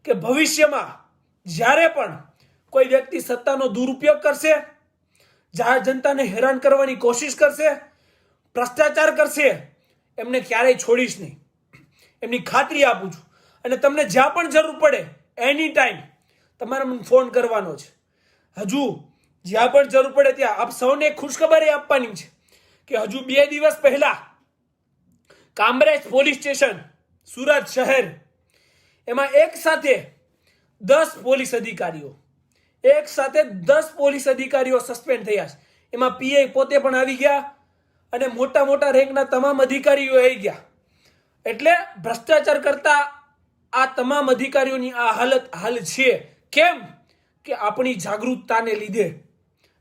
કે ભવિષ્યમાં જ્યારે પણ કોઈ વ્યક્તિ સત્તાનો દુરુપયોગ કરશે, જાહેર જનતાને હેરાન કરવાની કોશિશ કરશે, ભ્રષ્ટાચાર કરશે, એમને ક્યારેય છોડીશ નહીં. એમની ખાતરી આપું છું. અને તમને જ્યાં પણ જરૂર પડે એની ટાઈમ તમારે મને ફોન કરવાનો છે. હજુ જ્યાં પણ જરૂર પડે ત્યાં આપ સૌને એક ખુશખબર એ આપવાની છે કે હજુ 2 દિવસ પહેલા કામરેજ પોલીસ સ્ટેશન સુરત શહેર, એમાં એક સાથે 10 પોલીસ અધિકારીઓ સસ્પેન્ડ થયા છે. એમાં પીઆઈ પોતે પણ આવી ગયા અને મોટા મોટા રેન્કના તમામ અધિકારીઓ આવી ગયા. એટલે ભ્રષ્ટાચાર કરતા આ તમામ અધિકારીઓની આ હાલ છે. કેમ કે આપણી જાગૃતતાને લીધે.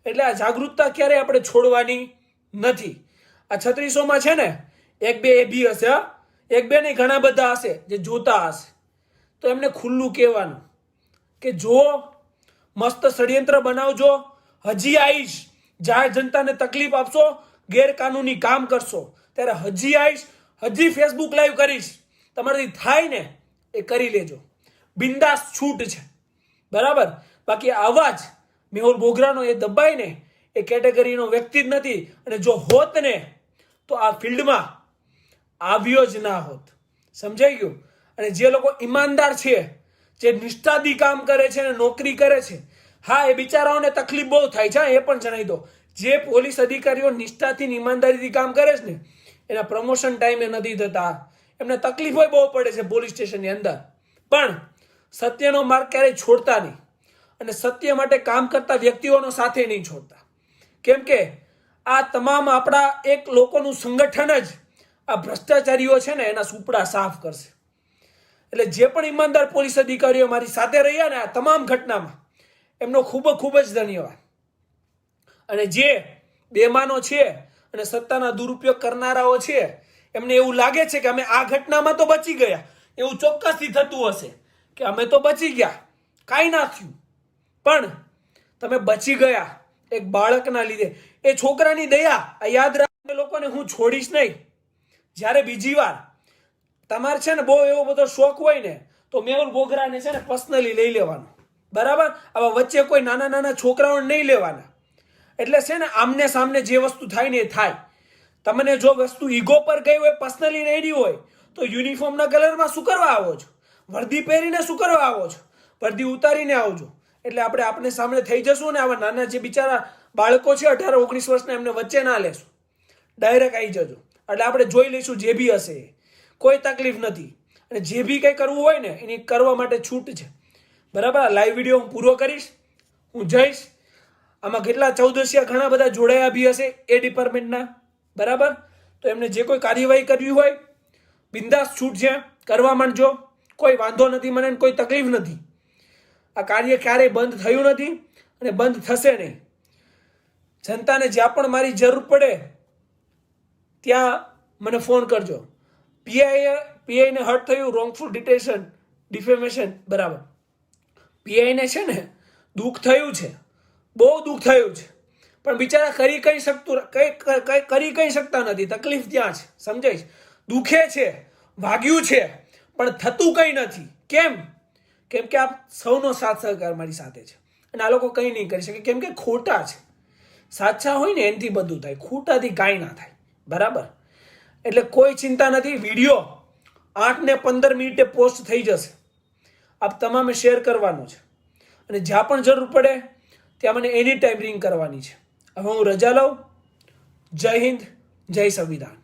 એટલે આ જાગૃતતા ક્યારેય આપણે છોડવાની નથી. આ 3600માં છે ને 1-2 એ બી હશે, 1-2 નહીં ઘણા બધા હશે જે જોતા હશે. તો એમને ખુલ્લું કહેવાનું કે જો મસ્ત ષડયંત્ર બનાવજો, હજી આવીશ, જાહેર જનતાને તકલીફ આપશો, ગેરકાનૂની કામ કરશો ત્યારે હજી આવીશ, હજી ફેસબુક લાઈવ કરીશ. તમારાથી થાય ને એ કરી લેજો. બિંદાસ છૂટ છે, બરાબર. બાકી અવાજ મેહુલ બોગરાનો એ દબાય ને એ કેટેગરીનો વ્યક્તિ જ નથી. અને જો હોત ને તો આ ફિલ્ડમાં આવ્યો જ ના હોત. સમજાઈ ગયું? અને જે લોકો ઈમાનદાર છે, જે નિષ્ઠાથી કામ કરે છે અને નોકરી કરે છે, હા એ બિચારાઓને તકલીફ બહુ થાય છે. એ પણ જણાવી દો, જે પોલીસ અધિકારીઓ નિષ્ઠાથી ઈમાનદારીથી કામ કરે છે ને એના પ્રમોશન ટાઈમે નથી થતા. એમને તકલીફ બહુ પડે છે પોલીસ સ્ટેશનની અંદર. પણ સત્યનો માર્ગ ક્યારેય છોડતા નહીં અને સત્ય માટે કામ કરતા વ્યક્તિઓનો સાથે નહીં છોડતા. કેમ કે આ તમામ આપણા એક લોકોનું સંગઠન જ આ ભ્રષ્ટાચારીઓ છે ને એના સુપડા સાફ કરશે. એટલે જે પણ ઈમાનદાર પોલીસ અધિકારીઓ મારી સાથે રહ્યા ને આ તમામ ઘટનામાં એમનો ખૂબ જ ધન્યવાદ. અને જે બેમાનો છે અને સત્તાના દુરુપયોગ કરનારાઓ છે એમને એવું લાગે છે કે અમે આ ઘટનામાં તો બચી ગયા, એવું ચોક્કસથી થતું હશે કે અમે તો બચી ગયા, કાંઈ ના થયું. પણ તમે બચી ગયા એક બાળકના લીધે. એ છોકરાની દયા આ યાદ રાખે લોકોને હું છોડીશ નહીં. જ્યારે બીજી વાર તમારે છે ને બહુ એવો બધો શોખ હોય ને તો મેહુલ બોગરાને છે ને પર્સનલી લઈ લેવાનો, બરાબર. આવા વચ્ચે કોઈ નાના છોકરાઓને નહીં લેવાના. એટલે છે ને આમને સામને જે વસ્તુ થાય ને એ થાય. તમને જો વસ્તુ ઈગો પર ગઈ હોય, પર્સનલી નહીં હોય તો યુનિફોર્મના કલરમાં શું કરવા આવો છો? વર્દી પહેરીને શું કરવા આવો છો? વર્દી ઉતારીને આવજો. એટલે આપણે સામે થઈ જશું ને. આવા નાના જે બિચારા બાળકો છે 18-19 વર્ષના એમને વચ્ચે ના લેશું, ડાયરેક્ટ આવી જજો. એટલે આપણે જોઈ લઈશું જે બી હશે, કોઈ તકલીફ નથી. અને જે બી કંઈ કરવું હોય ને એની કરવા માટે છૂટ છે, બરાબર. લાઈવ વિડીયો હું પૂરો કરીશ, હું જઈશ. આમાં કેટલા 14 ઘણા બધા જોડાયા બી હશે એ ડિપાર્ટમેન્ટના, બરાબર. તો એમને જે કોઈ કાર્યવાહી કરવી હોય બિંદાસ છૂટ છે, કરવા માંડજો. કોઈ વાંધો નથી, મને કોઈ તકલીફ નથી. આ કાર્ય ક્યારેય બંધ થયું નથી અને બંધ થશે નહીં. જનતાને જ્યાં પણ મારી જરૂર પડે ત્યાં મને ફોન કરજો. પીઆઈને હર્ટ થયું, રોંગફુલ ડિટેશન, ડિફેમેશન, બરાબર. પીઆઈને છે ને દુઃખ થયું છે, બહુ દુઃખ થયું છે. પણ બિચારા કરી કઈ શકતા નથી. તકલીફ ત્યાં છે, સમજાય છે? દુખે છે, વાગ્યું છે, પણ થતું કંઈ નથી. કેમ કે આ સૌનો સાથ સહકાર મારી સાથે છે અને આ લોકો કંઈ નહીં કરી શકે, કેમ કે ખોટા છે. સાચા હોય ને એનાથી બધું થાય, ખોટાથી કાંઈ ના થાય. બરાબર? એટલે કોઈ ચિંતા નથી. વિડીયો 8 ને 15 મિનિટે પોસ્ટ થઈ જશે. આપ તમામે શેર કરવાનો છે અને જ્યાં પણ જરૂર પડે ત્યાં મને એની ટાઈમ રિંગ કરવાની છે. હવે હું રજા લઉં. જય હિન્દ, જય સંવિધાન.